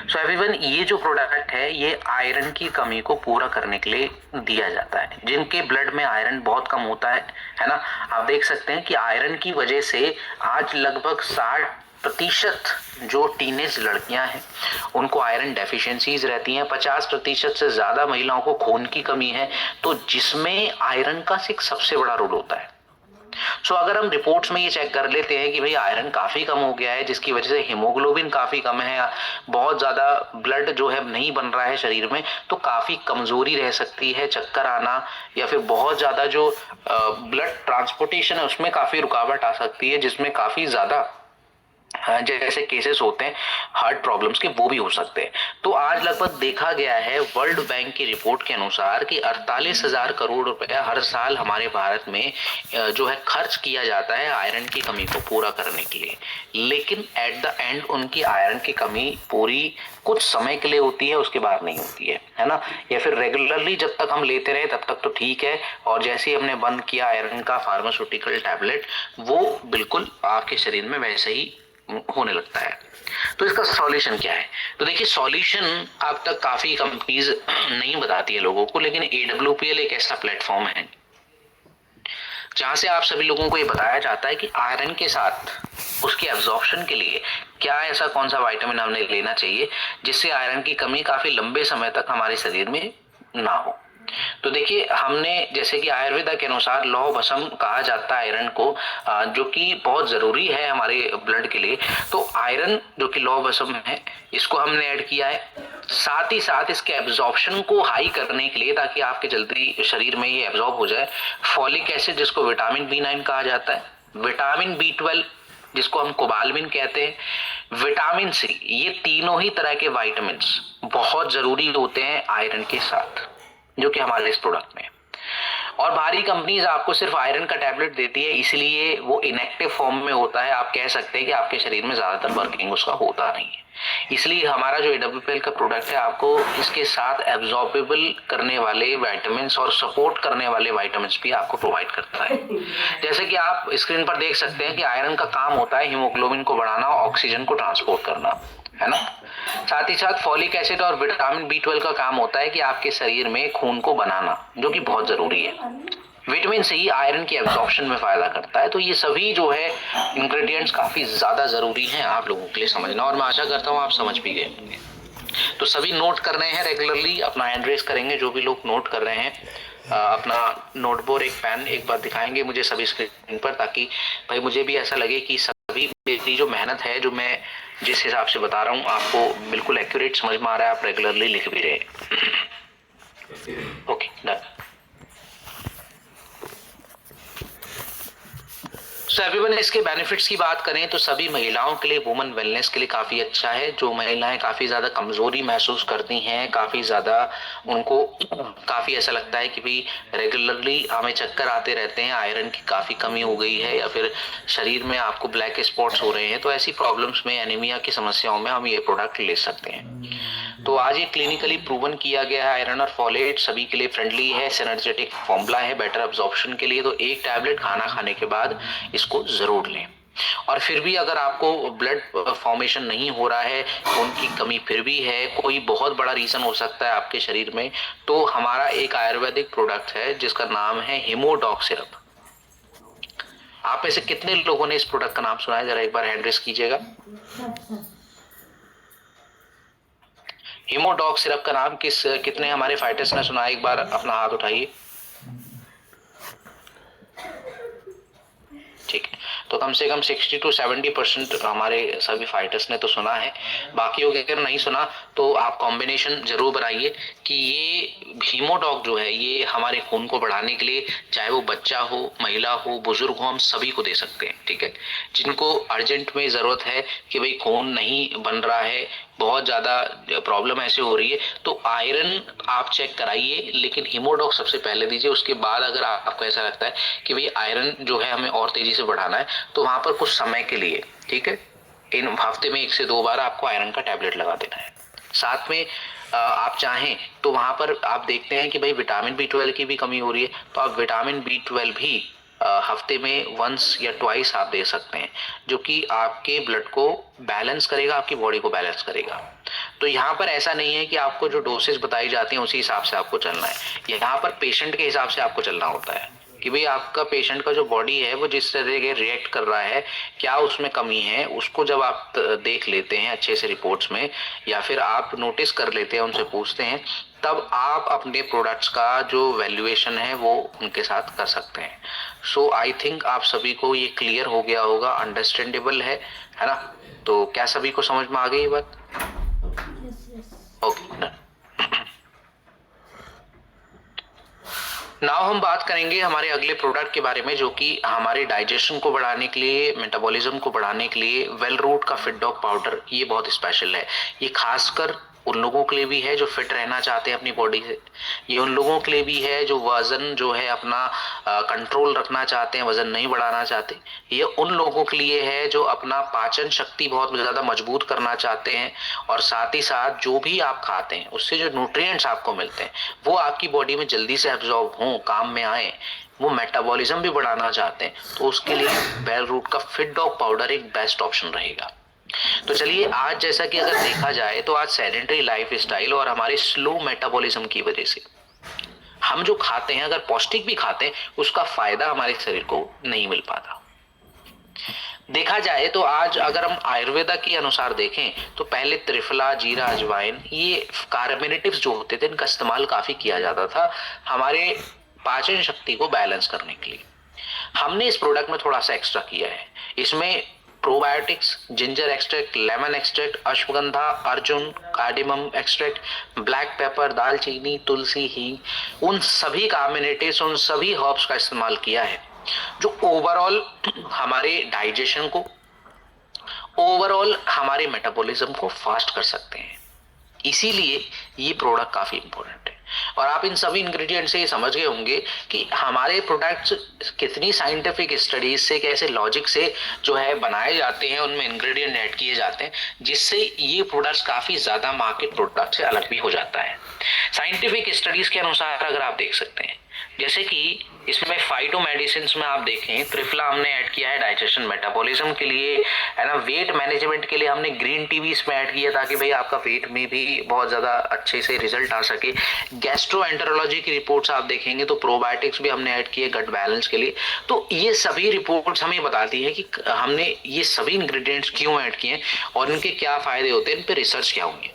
सो एवरीवन, ये जो प्रोडक्ट है ये आयरन की कमी को पूरा करने के लिए दिया जाता है। जिनके ब्लड में आयरन बहुत कम होता है ना, आप देख सकते हैं कि आयरन की वजह से आज लगभग 60% जो टीनेज लड़कियां हैं उनको आयरन डेफिशिएंसीज रहती हैं। 50% से ज्यादा महिलाओं को खून की कमी है, तो जिसमें आयरन का एक सबसे बड़ा रोल होता है। सो अगर हम रिपोर्ट्स में ये चेक कर लेते हैं कि भाई आयरन काफी कम हो गया है, जिसकी वजह से हीमोग्लोबिन काफी कम है, बहुत ज्यादा ब्लड जो है नहीं बन रहा है शरीर में, तो काफी कमजोरी रह सकती है, चक्कर आना, या फिर बहुत ज्यादा जो ब्लड ट्रांसपोर्टेशन है उसमें काफी रुकावट आ सकती है, जिसमें काफी ज्यादा जैसे केसेस होते हैं हार्ट प्रॉब्लम्स के, वो भी हो सकते हैं। तो आज लगभग देखा गया है वर्ल्ड बैंक की रिपोर्ट के अनुसार कि 48,000 करोड़ रुपया हर साल हमारे भारत में जो है खर्च किया जाता है आयरन की कमी को पूरा करने के लिए। लेकिन एट द एंड उनकी आयरन की कमी पूरी कुछ समय के लिए होती है, उसके बाद नहीं होती है ना, या फिर रेगुलरली जब तक हम लेते रहे तब तक तो ठीक है, और जैसे ही हमने बंद किया आयरन का फार्मास्यूटिकल टैबलेट, वो बिल्कुल आपके शरीर में वैसे ही होने लगता है। तो इसका सॉल्यूशन क्या है? तो देखिए, सॉल्यूशन अब तक काफी कंपनीज नहीं बताती है लोगों को, लेकिन AWPL एक ऐसा प्लेटफॉर्म है जहां से आप सभी लोगों को ये बताया जाता है कि आयरन के साथ उसके एब्जॉर्प्शन के लिए क्या ऐसा कौन सा विटामिन हमने लेना चाहिए जिससे आयरन की कमी काफी लंबे समय तक हमारे शरीर में ना हो। तो देखिए, हमने जैसे कि आयुर्वेदा के अनुसार लौह भस्म कहा जाता है आयरन को, जो कि बहुत जरूरी है हमारे ब्लड के लिए। तो आयरन जो कि लौह भस्म है, इसको हमने ऐड किया है, साथ ही साथ इसके एब्जॉर्प्शन को हाई करने के लिए, ताकि आपके जल्दी शरीर में ये एब्जॉर्ब हो जाए, फॉलिक एसिड जिसको विटामिन B9 कहा जाता है, विटामिन B12 जिसको हम कोबालमिन कहते हैं, विटामिन C, ये तीनों ही तरह के विटामिन बहुत जरूरी होते हैं आयरन के साथ, जो कि हमारे इस प्रोडक्ट में। और बाहरी कंपनीज आपको सिर्फ आयरन का टैबलेट देती है, इसलिए वो इनएक्टिव फॉर्म में होता है। आप कह सकते हैं कि आपके शरीर में ज्यादातर वर्किंग उसका होता नहीं है। इसलिए हमारा जो AWPL का प्रोडक्ट है, आपको इसके साथ एब्जॉर्बेबल करने वाले विटामिन और सपोर्ट करने वाले विटामिन भी आपको प्रोवाइड करता है। जैसे कि आप स्क्रीन पर देख सकते हैं कि आयरन का काम होता है हीमोग्लोबिन को बढ़ाना, ऑक्सीजन को ट्रांसपोर्ट करना, है ना। साथ ही साथ फॉलिक एसिड और विटामिन B12 का काम होता है कि आपके शरीर में खून को बनाना, जो कि बहुत जरूरी है। विटामिन C आयरन की एब्जॉर्प्शन में फायदा करता है। तो ये सभी जो है इंग्रेडिएंट्स काफी ज्यादा जरूरी हैं आप लोगों के लिए समझना, और मैं आशा करता हूँ आप समझ भी गए होंगे। तो सभी नोट कर रहे हैं, रेगुलरली अपना हैंड रेस करेंगे जो भी लोग नोट कर रहे हैं। अपना नोटबुक, एक पेन एक बार दिखाएंगे मुझे सभी स्क्रीन पर, ताकि भाई मुझे भी ऐसा लगे कि सभी मेरी जो मेहनत है, जो मैं जिस हिसाब से बता रहा हूँ आपको बिल्कुल एक्यूरेट समझ में आ रहा है, आप रेगुलरली लिख भी रहे। Okay, done. सो एवरीवन, इसके बेनिफिट्स की बात करें तो सभी महिलाओं के लिए, वुमेन वेलनेस के लिए काफी अच्छा है। जो महिलाएं काफी ज्यादा कमजोरी महसूस करती हैं, काफी ज्यादा उनको काफी ऐसा लगता है कि भाई रेगुलरली हमें चक्कर आते रहते हैं, आयरन की काफी कमी हो गई है, या फिर शरीर में आपको ब्लैक स्पॉट्स हो रहे हैं, तो ऐसी प्रॉब्लम्स में, एनीमिया की समस्याओं में हम ये प्रोडक्ट ले सकते हैं। तो आज ये क्लिनिकली प्रूवन किया गया है, आयरन और फॉलेट सभी के लिए फ्रेंडली है, सिनर्जेटिक फॉर्मूला है बेटर एब्जॉर्प्शन के लिए। तो एक टैबलेट खाना खाने के बाद इसको जरूर लें। और फिर भी अगर आपको ब्लड फॉर्मेशन नहीं हो रहा है, खून की कमी फिर भी है, कोई बहुत बड़ा रीजन हो सकता है आपके शरीर में, तो हमारा एक आयुर्वेदिक प्रोडक्ट है जिसका नाम है हीमोडॉक सिरप। आप में से कितने लोगों ने इस प्रोडक्ट का नाम सुना है? जरा एक बार हैंड रेस कीजिएगा। हीमोडॉक सिरप का नाम कितने हमारे फाइटर्स ने सुना है? एक बार अपना हाथ उठाइए। ठीक है, तो तो कम से कम 60 to 70% हमारे सभी फाइटर्स ने तो सुना है। बाकियों के अगर नहीं सुना तो आप कॉम्बिनेशन जरूर बनाइए कि ये हीमोडॉग जो है ये हमारे खून को बढ़ाने के लिए, चाहे वो बच्चा हो, महिला हो, बुजुर्ग हो, हम सभी को दे सकते हैं। ठीक है, जिनको अर्जेंट में जरूरत है कि भाई खून नहीं बन रहा है, बहुत ज्यादा प्रॉब्लम ऐसे हो रही है, तो आयरन आप चेक कराइए, लेकिन हीमोडॉग सबसे पहले दीजिए। उसके बाद अगर आपको ऐसा लगता है कि भाई आयरन जो है हमें और तेजी से बढ़ाना है, तो वहां पर कुछ समय के लिए, ठीक है, इन हफ्ते में 1 से 2 बार आपको आयरन का टैबलेट लगा देना है। साथ में आप चाहें तो वहां पर आप देखते हैं कि भाई विटामिन B12 की भी कमी हो रही है, तो आप विटामिन B12 भी हफ्ते में वंस या ट्वाइस आप दे सकते हैं, जो कि आपके ब्लड को बैलेंस करेगा, आपकी बॉडी को बैलेंस करेगा। तो यहाँ पर ऐसा नहीं है कि आपको जो डोसेज बताई जाती हैं उसी हिसाब से आपको चलना है, यहाँ पर पेशेंट के हिसाब से आपको चलना होता है कि भाई आपका पेशेंट का जो बॉडी है वो जिस तरह के रिएक्ट कर रहा है, क्या उसमें कमी है, उसको जब आप देख लेते हैं अच्छे से रिपोर्ट्स में, या फिर आप नोटिस कर लेते हैं, उनसे पूछते हैं, तब आप अपने प्रोडक्ट्स का जो वैल्यूएशन है वो उनके साथ कर सकते हैं। सो आई थिंक आप सभी को ये क्लियर हो गया होगा, अंडरस्टैंडेबल है ना? तो क्या सभी को समझ में आ गई ये बात? ओके, नाउ हम बात करेंगे हमारे अगले प्रोडक्ट के बारे में, जो कि हमारे डाइजेशन को बढ़ाने के लिए, मेटाबॉलिज्म को बढ़ाने के लिए वेल रूट का फिट डॉग पाउडर ये बहुत स्पेशल है। ये खासकर उन लोगों के लिए भी है जो फिट रहना चाहते हैं अपनी बॉडी से, ये उन लोगों के लिए भी है जो वजन जो है अपना कंट्रोल रखना चाहते हैं, वजन नहीं बढ़ाना चाहते, ये उन लोगों के लिए है जो अपना पाचन शक्ति बहुत ज्यादा मजबूत करना चाहते हैं, और साथ ही साथ जो भी आप खाते हैं उससे जो न्यूट्रिएंट्स आपको मिलते हैं वो आपकी बॉडी में जल्दी से एब्जॉर्ब हों, काम में आए, वो मेटाबॉलिज्म भी बढ़ाना चाहते हैं, तो उसके लिए वेल रूट का फिट डॉग पाउडर एक बेस्ट ऑप्शन रहेगा। तो चलिए, आज जैसा कि अगर देखा जाए तो आज सेडेंटरी लाइफ स्टाइल और हमारे स्लो मेटाबॉलिज्म की वजह से हम जो खाते हैं, अगर पौष्टिक भी खाते हैं, उसका फायदा हमारे शरीर को नहीं मिल पाता। देखा जाए तो आज अगर हम आयुर्वेदा के अनुसार देखें तो पहले त्रिफला, जीरा, अजवाइन, ये कार्बोनेटिव्स जो होते थे इनका इस्तेमाल काफी किया जाता था हमारे पाचन शक्ति को बैलेंस करने के लिए। हमने इस प्रोडक्ट में थोड़ा सा एक्स्ट्रा किया है, इसमें probiotics, ginger extract, lemon extract, ashwagandha, Arjun, cardamom extract, black pepper, दालचीनी, तुलसी, हींग, उन सभी कार्बोनेटिव्स, उन सभी हर्ब्स का इस्तेमाल किया है, जो ओवरऑल हमारे डाइजेशन को, ओवरऑल हमारे मेटाबॉलिज्म को फास्ट कर सकते हैं। इसीलिए ये प्रोडक्ट काफी इंपॉर्टेंट है। और आप इन सभी इंग्रेडिएंट से ये समझ गए होंगे कि हमारे प्रोडक्ट्स कितनी साइंटिफिक स्टडीज से, कैसे लॉजिक से जो है बनाए जाते हैं, उनमें इंग्रेडिएंट ऐड किए जाते हैं, जिससे ये प्रोडक्ट्स काफी ज्यादा मार्केट प्रोडक्ट से अलग भी हो जाता है। साइंटिफिक स्टडीज के अनुसार अगर आप देख सकते हैं, जैसे कि इसमें फाइटो मेडिसिन में आप देखें, त्रिफला हमने ऐड किया है डाइजेशन मेटाबॉलिज्म के लिए, है ना। वेट मैनेजमेंट के लिए हमने ग्रीन टी भी इसमें ऐड किया ताकि भाई आपका वेट में भी बहुत ज्यादा अच्छे से रिजल्ट आ सके। गैस्ट्रोएंटेरोलॉजी की रिपोर्ट्स आप देखेंगे तो प्रोबायोटिक्स भी हमने ऐड किए गट बैलेंस के लिए। तो ये सभी रिपोर्ट्स हमें बताती है कि हमने ये सभी इंग्रेडिएंट्स क्यों ऐड किए और इनके क्या फायदे होते हैं, इन पे रिसर्च क्या हुई है।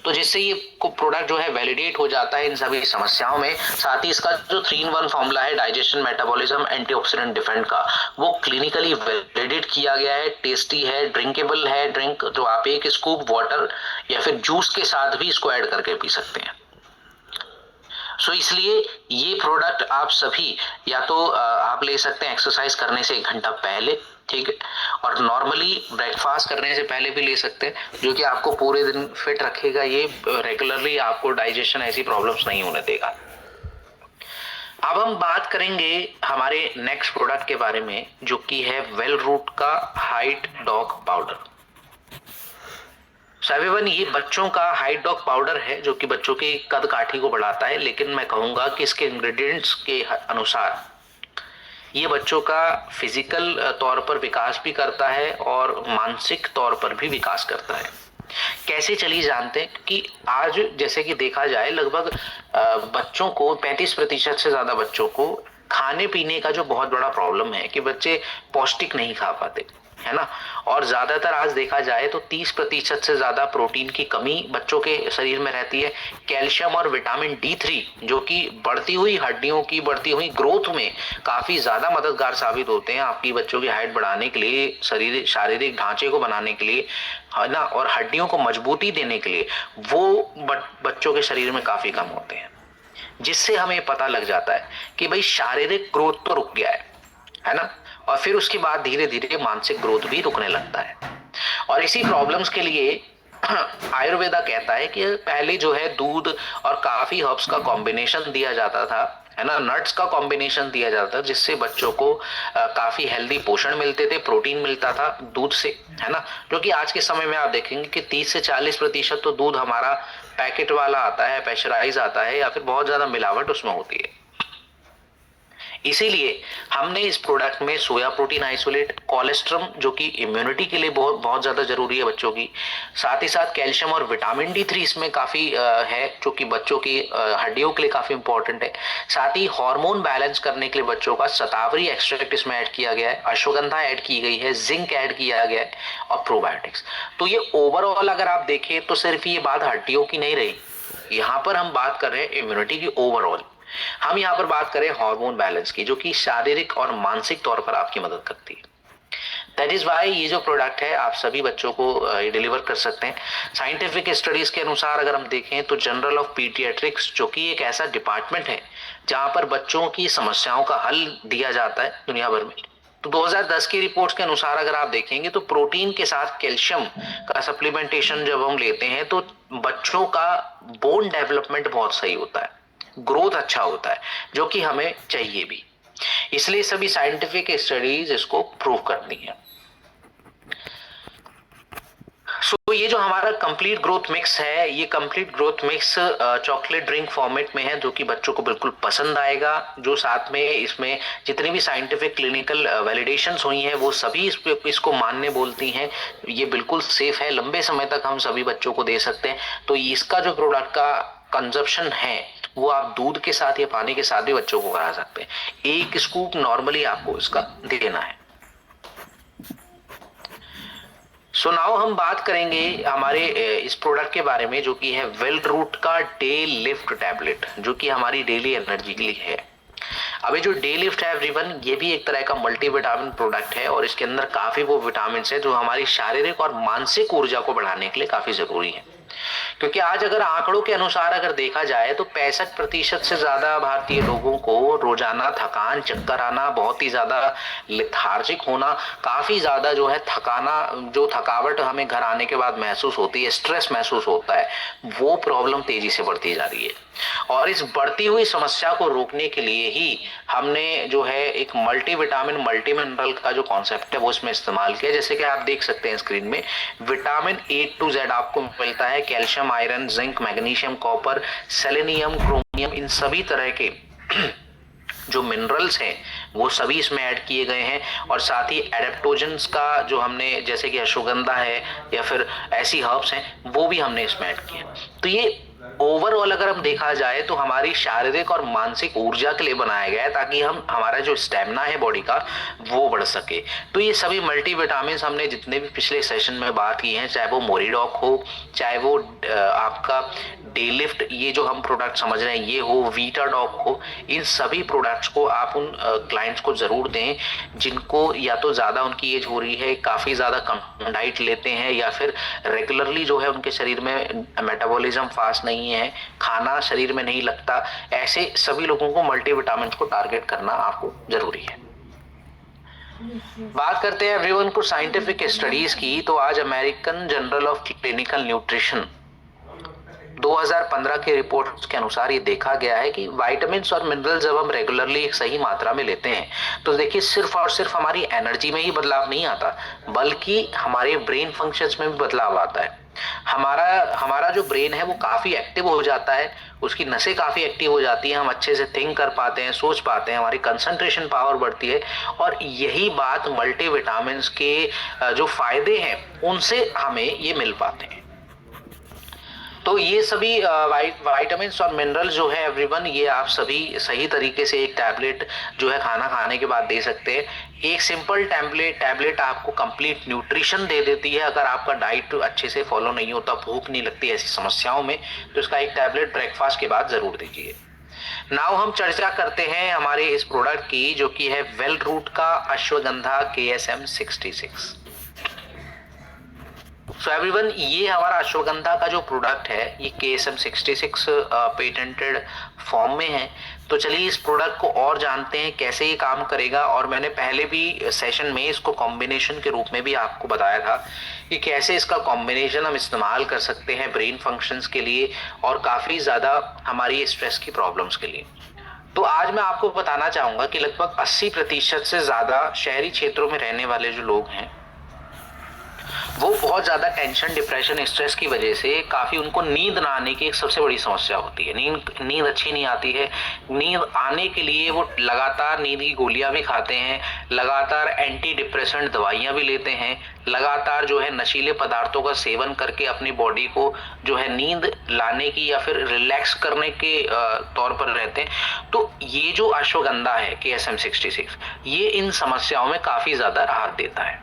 तो जिससे ये प्रोडक्ट जो है वैलिडेट हो जाता है इन सभी समस्याओं में। साथ ही इसका जो 3-in-1 फॉर्मूला है डाइजेशन, मेटाबॉलिज्म, एंटीऑक्सीडेंट, डिफेंड का, वो क्लिनिकली वैलिडेट किया गया है, टेस्टी है, ड्रिंकेबल है ड्रिंक, जो आप एक स्कूप वाटर या फिर जूस के साथ भी इसको ऐड करके पी सकते हैं। सो इसलिए ये प्रोडक्ट आप सभी या तो आप ले सकते हैं एक्सरसाइज करने से 1 घंटा पहले, ठीक है, और नॉर्मली ब्रेकफास्ट करने से पहले भी ले सकते हैं, जो कि आपको पूरे दिन फिट रखेगा। ये रेगुलरली आपको डाइजेशन ऐसी प्रॉब्लम्स नहीं होने देगा। अब हम बात करेंगे हमारे नेक्स्ट प्रोडक्ट के बारे में, जो कि है वेल रूट का हाइट डॉग पाउडर। एवरीवन, ये बच्चों का हाइट डॉग पाउडर है जो कि बच्चों के कद काठी को बढ़ाता है, लेकिन मैं कहूंगा कि इसके इंग्रेडिएंट्स के अनुसार ये बच्चों का फिजिकल तौर पर विकास भी करता है और मानसिक तौर पर भी विकास करता है। कैसे चलिए जानते हैं कि आज जैसे कि देखा जाए लगभग बच्चों को 35% से ज्यादा बच्चों को खाने पीने का जो बहुत बड़ा प्रॉब्लम है कि बच्चे पौष्टिक नहीं खा पाते। है ना। और ज्यादातर आज देखा जाए तो 30% से ज्यादा प्रोटीन की कमी बच्चों के शरीर में रहती है। कैल्शियम और विटामिन D3 जो कि बढ़ती हुई हड्डियों की बढ़ती हुई ग्रोथ में काफी ज्यादा मददगार साबित होते हैं, आपकी बच्चों की हाइट बढ़ाने के लिए, शरीर शारीरिक ढांचे को बनाने के लिए, है ना, और हड्डियों को मजबूती देने के लिए, वो बच्चों के शरीर में काफी कम होते हैं। जिससे हमें पता लग जाता है कि भाई शारीरिक ग्रोथ तो रुक गया है ना, और फिर उसके बाद धीरे धीरे मानसिक ग्रोथ भी रुकने लगता है। और इसी प्रॉब्लम्स के लिए आयुर्वेदा कहता है कि पहले जो है दूध और काफी हर्ब्स का कॉम्बिनेशन दिया जाता था, है ना, नट्स का कॉम्बिनेशन दिया जाता था, जिससे बच्चों को काफी हेल्दी पोषण मिलते थे, प्रोटीन मिलता था दूध से, है ना। जो कि आज के समय में आप देखेंगे कि 30 से 40% तो दूध हमारा पैकेट वाला आता है, प्रेशराइज आता है, या फिर बहुत ज्यादा मिलावट उसमें होती है। इसीलिए हमने इस प्रोडक्ट में सोया प्रोटीन आइसोलेट, कोलेस्ट्रम जो कि इम्यूनिटी के लिए बहुत बहुत ज्यादा जरूरी है बच्चों की, साथ ही साथ कैल्शियम और विटामिन D3 इसमें काफी है, जो कि बच्चों की हड्डियों के लिए काफी इंपॉर्टेंट है। साथ ही हार्मोन बैलेंस करने के लिए बच्चों का शतावरी एक्सट्रैक्ट इसमें ऐड किया गया है, अश्वगंधा ऐड की गई है, जिंक ऐड किया गया है, और प्रोबायोटिक्स। तो ये ओवरऑल अगर आप देखें तो सिर्फ ये बात हड्डियों की नहीं रही, यहाँ पर हम बात कर रहे हैं इम्यूनिटी की ओवरऑल। हम यहाँ पर बात करें हार्मोन बैलेंस की, जो कि शारीरिक और मानसिक तौर पर आपकी मदद करती है। दैट इज वाई ये जो प्रोडक्ट है आप सभी बच्चों को डिलीवर कर सकते हैं। साइंटिफिक स्टडीज के अनुसार अगर हम देखें तो जनरल ऑफ पीडियाट्रिक्स, जो कि एक ऐसा डिपार्टमेंट है जहां पर बच्चों की समस्याओं का हल दिया जाता है दुनिया भर में, तो 2010 की रिपोर्ट्स के अनुसार अगर आप देखेंगे तो प्रोटीन के साथ कैल्शियम का सप्लीमेंटेशन जब हम लेते हैं तो बच्चों का बोन डेवलपमेंट बहुत सही होता है, ग्रोथ अच्छा होता है, जो कि हमें चाहिए भी। इसलिए सभी साइंटिफिक स्टडीज इसको प्रूव करती हैं। सो ये जो हमारा कंप्लीट ग्रोथ मिक्स है, ये complete growth mix chocolate drink format में है, जो कि बच्चों को बिल्कुल पसंद आएगा। जो साथ में इसमें जितनी भी साइंटिफिक क्लिनिकल वैलिडेशंस हुई हैं वो सभी इसको मानने बोलती हैं, ये बिल्कुल सेफ है, लंबे समय तक हम सभी बच्चों को दे सकते हैं। तो इसका जो प्रोडक्ट का कंजप्शन है वो आप दूध के साथ या पानी के साथ भी बच्चों को करा सकते हैं। एक स्कूप नॉर्मली आपको इसका देना है। सो नाउ हम बात करेंगे हमारे इस प्रोडक्ट के बारे में, जो कि है वेल रूट का डे लिफ्ट टैबलेट, जो कि हमारी डेली एनर्जी के लिए है। अभी जो डे लिफ्ट है एवरीवन, ये भी एक तरह का मल्टीविटामिन प्रोडक्ट है, और इसके अंदर काफी वो विटामिन है जो हमारी शारीरिक और मानसिक ऊर्जा को बढ़ाने के लिए काफी जरूरी है। क्योंकि आज अगर आंकड़ों के अनुसार अगर देखा जाए तो 65% से ज्यादा भारतीय लोगों को रोजाना थकान, चक्कर आना, बहुत ही ज्यादा लेथार्जिक होना, काफी ज्यादा जो है जो थकावट हमें घर आने के बाद महसूस होती है, स्ट्रेस महसूस होता है, वो प्रॉब्लम तेजी से बढ़ती जा रही है। और इस बढ़ती हुई समस्या को रोकने के लिए ही हमने जो है एक मल्टीविटामिन मल्टी मिनरल का जो कॉन्सेप्ट है वो इसमें इस्तेमाल किया। जैसे कि आप देख सकते हैं स्क्रीन में, विटामिन A to Z आपको मिलता है, calcium, iron, zinc, magnesium, copper, selenium, chromium, इन सभी तरह के जो मिनरल्स हैं वो सभी इसमें ऐड किए गए हैं। और साथ ही एडेप्टोजेंस का जो हमने, जैसे कि अश्वगंधा है या फिर ऐसी हर्ब्स हैं, वो भी हमने इसमें ऐड किए। तो ये ओवरऑल अगर हम देखा जाए तो हमारी शारीरिक और मानसिक ऊर्जा के लिए बनाया गया है, ताकि हमारा जो स्टेमिना है बॉडी का वो बढ़ सके। तो ये सभी मल्टीविटामिन हमने जितने भी पिछले सेशन में बात की हैं, चाहे वो मोरीडॉक हो, चाहे वो आपका डे लिफ्ट, ये जो हम प्रोडक्ट समझ रहे हैं ये हो, वीटाडॉक हो, इन सभी प्रोडक्ट्स को आप उन क्लाइंट्स को जरूर दें जिनको या तो ज्यादा उनकी एज हो रही है, काफी ज्यादा कम डाइट लेते हैं, या फिर रेगुलरली जो है उनके शरीर में मेटाबॉलिज्म फास्ट नहीं है, खाना शरीर में नहीं लगता। ऐसे सभी लोगों को मल्टीविटामिन को टारगेट करना आपको जरूरी है। बात करते हैं एवरीवन को साइंटिफिक स्टडीज की, तो आज American journal of clinical nutrition 2015 के रिपोर्ट के अनुसार ये देखा गया है कि विटामिन्स और मिनरल्स जब हम रेगुलरली एक सही मात्रा में लेते हैं तो देखिए सिर्फ और सिर्फ हमारी एनर्जी में ही बदलाव नहीं आता, बल्कि हमारे ब्रेन फंक्शंस में भी बदलाव आता है। हमारा जो ब्रेन है वो काफी एक्टिव हो जाता है, उसकी नसें काफी एक्टिव हो जाती हैं, हम अच्छे से थिंक कर पाते हैं, सोच पाते हैं, हमारी कंसंट्रेशन पावर बढ़ती है। और यही बात मल्टीविटामिन्स के जो फायदे हैं उनसे हमें ये मिल पाते हैं। तो ये सभी विटामिन्स और मिनरल जो है एवरीवन, ये आप सभी सही तरीके से एक टैबलेट जो है खाना खाने के बाद दे सकते हैं। एक सिंपल टैबलेट आपको कंप्लीट न्यूट्रिशन दे देती है। अगर आपका डाइट अच्छे से फॉलो नहीं होता, भूख नहीं लगती ऐसी समस्याओं में, तो इसका एक टैबलेट ब्रेकफास्ट के बाद जरूर दीजिए। नाउ हम चर्चा करते हैं हमारे इस प्रोडक्ट की, जो कि है वेल रूट का अश्वगंधा KSM 66। सो एवरीवन, ये हमारा अश्वगंधा का जो प्रोडक्ट है ये KSM 66 पेटेंटेड फॉर्म में है। तो चलिए इस प्रोडक्ट को और जानते हैं कैसे ये काम करेगा। और मैंने पहले भी सेशन में इसको कॉम्बिनेशन के रूप में भी आपको बताया था कि कैसे इसका कॉम्बिनेशन हम इस्तेमाल कर सकते हैं ब्रेन फंक्शंस के लिए और काफ़ी ज़्यादा हमारी स्ट्रेस की प्रॉब्लम्स के लिए। तो आज मैं आपको बताना चाहूँगा कि लगभग 80% से ज़्यादा शहरी क्षेत्रों में रहने वाले जो लोग हैं वो बहुत ज़्यादा टेंशन, डिप्रेशन, स्ट्रेस की वजह से काफ़ी उनको नींद ना आने की एक सबसे बड़ी समस्या होती है। नींद अच्छी नहीं आती है। नींद आने के लिए वो लगातार नींद की गोलियां भी खाते हैं, लगातार एंटी डिप्रेसेंट दवाइयां भी लेते हैं, लगातार जो है नशीले पदार्थों का सेवन करके अपनी बॉडी को जो है नींद लाने की या फिर रिलैक्स करने के तौर पर रहते हैं। तो ये जो अश्वगंधा है KSM 66 ये इन समस्याओं में काफ़ी ज़्यादा राहत देता है।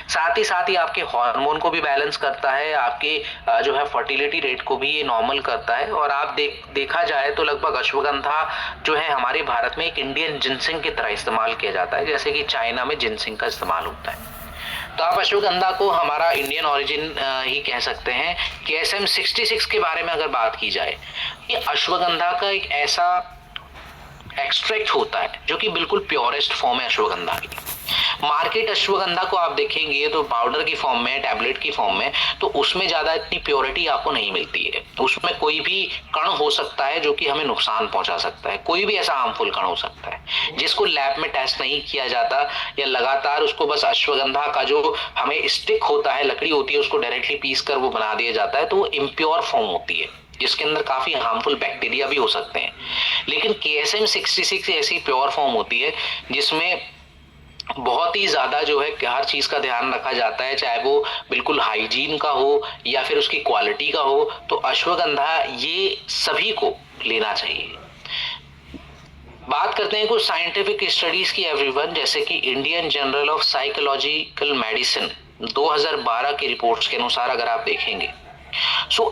साथ ही आपके हार्मोन को भी बैलेंस करता है, आपके जो है फर्टिलिटी रेट को भी ये नॉर्मल करता है। और आप देखा जाए तो लगभग अश्वगंधा जो है हमारे भारत में एक इंडियन जिनसिंग की तरह इस्तेमाल किया जाता है, जैसे कि चाइना में जिनसिंग का इस्तेमाल होता है। तो आप अश्वगंधा को हमारा इंडियन ओरिजिन ही कह सकते हैं। KSM 66 के बारे में अगर बात की जाए, ये अश्वगंधा का एक ऐसा एक्सट्रैक्ट होता है जो कि बिल्कुल प्योरेस्ट फॉर्म है अश्वगंधा की। मार्केट अश्वगंधा को आप देखेंगे तो पाउडर की फॉर्म में, टैबलेट की फॉर्म में, तो उसमें ज़्यादा इतनी प्योरिटी आपको नहीं मिलती है। उसमें कोई भी कण हो सकता है जो कि हमें नुकसान पहुंचा सकता है, कोई भी ऐसा हार्मफुल कण हो सकता है जिसको लैब में टेस्ट नहीं किया जाता, या लगातार उसको बस अश्वगंधा का जो हमें स्टिक होता है, लकड़ी होती है, उसको डायरेक्टली पीस कर वो बना दिया जाता है, तो वो इम्प्योर फॉर्म होती है जिसके अंदर काफी हार्मफुल बैक्टीरिया भी हो सकते हैं। लेकिन KSM 66 ऐसी प्योर फॉर्म होती है जिसमें बहुत ही ज्यादा जो है हर चीज का ध्यान रखा जाता है, चाहे वो बिल्कुल हाइजीन का हो या फिर उसकी क्वालिटी का हो। तो अश्वगंधा ये सभी को लेना चाहिए। बात करते हैं कुछ साइंटिफिक स्टडीज की एवरीवन, जैसे कि Indian journal of psychological medicine 2012 की रिपोर्ट्स के अनुसार अगर आप देखेंगे,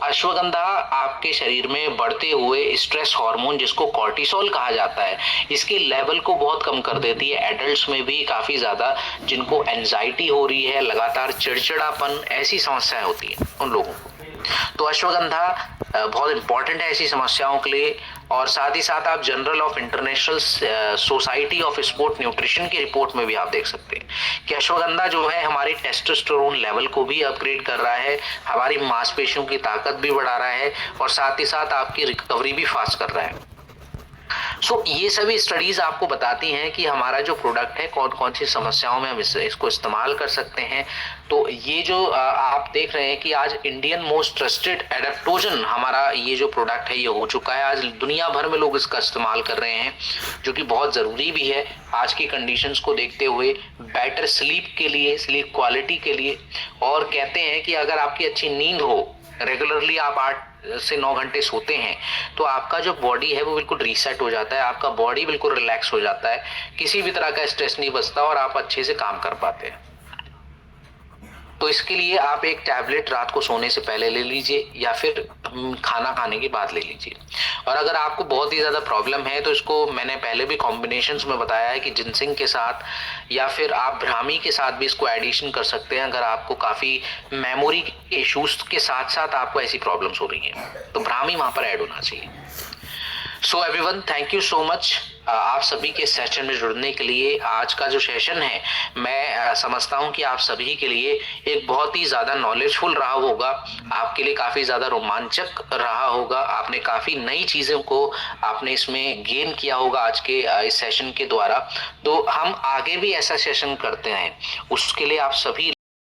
अश्वगंधा आपके शरीर में बढ़ते हुए स्ट्रेस हार्मोन जिसको कॉर्टिसोल कहा जाता है, इसके लेवल को बहुत कम कर देती है। एडल्ट्स में भी काफी ज्यादा जिनको एंजाइटी हो रही है, लगातार चिड़चिड़ापन, ऐसी समस्याएं होती है उन लोगों को, तो अश्वगंधा बहुत इंपॉर्टेंट है ऐसी समस्याओं के लिए। और साथ ही साथ आप general of international society of sport nutrition की रिपोर्ट में भी आप देख सकते हैं कि अश्वगंधा जो है हमारी टेस्टोस्टेरोन लेवल को भी अपग्रेड कर रहा है, हमारी मांसपेशियों की ताकत भी बढ़ा रहा है और साथ ही साथ आपकी रिकवरी भी फास्ट कर रहा है। ये सभी स्टडीज आपको बताती हैं कि हमारा जो प्रोडक्ट है कौन कौन सी समस्याओं में हम इसको इस्तेमाल कर सकते हैं। तो ये जो आप देख रहे हैं कि आज इंडियन मोस्ट ट्रस्टेड एडेप्टोजन हमारा ये जो प्रोडक्ट है ये हो चुका है। आज दुनिया भर में लोग इसका इस्तेमाल कर रहे हैं, जो कि बहुत ज़रूरी भी है आज की कंडीशंस को देखते हुए, बेटर स्लीप के लिए, स्लीप क्वालिटी के लिए। और कहते हैं कि अगर आपकी अच्छी नींद हो, रेगुलरली आप 8 से 9 घंटे सोते हैं, तो आपका जो बॉडी है वो बिल्कुल रीसेट हो जाता है, आपका बॉडी बिल्कुल रिलैक्स हो जाता है, किसी भी तरह का स्ट्रेस नहीं बचता और आप अच्छे से काम कर पाते हैं। तो इसके लिए आप एक टैबलेट रात को सोने से पहले ले लीजिए या फिर खाना खाने के बाद ले लीजिए। और अगर आपको बहुत ही ज़्यादा प्रॉब्लम है तो इसको मैंने पहले भी कॉम्बिनेशंस में बताया है कि जिनसिंग के साथ या फिर आप ब्राह्मी के साथ भी इसको एडिशन कर सकते हैं, अगर आपको काफ़ी मेमोरी के इश्यूज के साथ साथ आपको ऐसी प्रॉब्लम्स हो रही हैं तो ब्राह्मी वहाँ पर ऐड होना चाहिए। So everyone, thank you so much आप सभी के सेशन में जुड़ने के लिए। आज का जो सेशन है मैं समझता हूं कि आप सभी के लिए एक बहुत ही ज़्यादा नॉलेजफुल रहा होगा, आपके लिए काफ़ी ज़्यादा रोमांचक रहा होगा, आपने काफ़ी नई चीज़ों को आपने इसमें गेन किया होगा आज के इस सेशन के द्वारा। तो हम आगे भी ऐसा सेशन करते हैं, उसके लिए आप सभी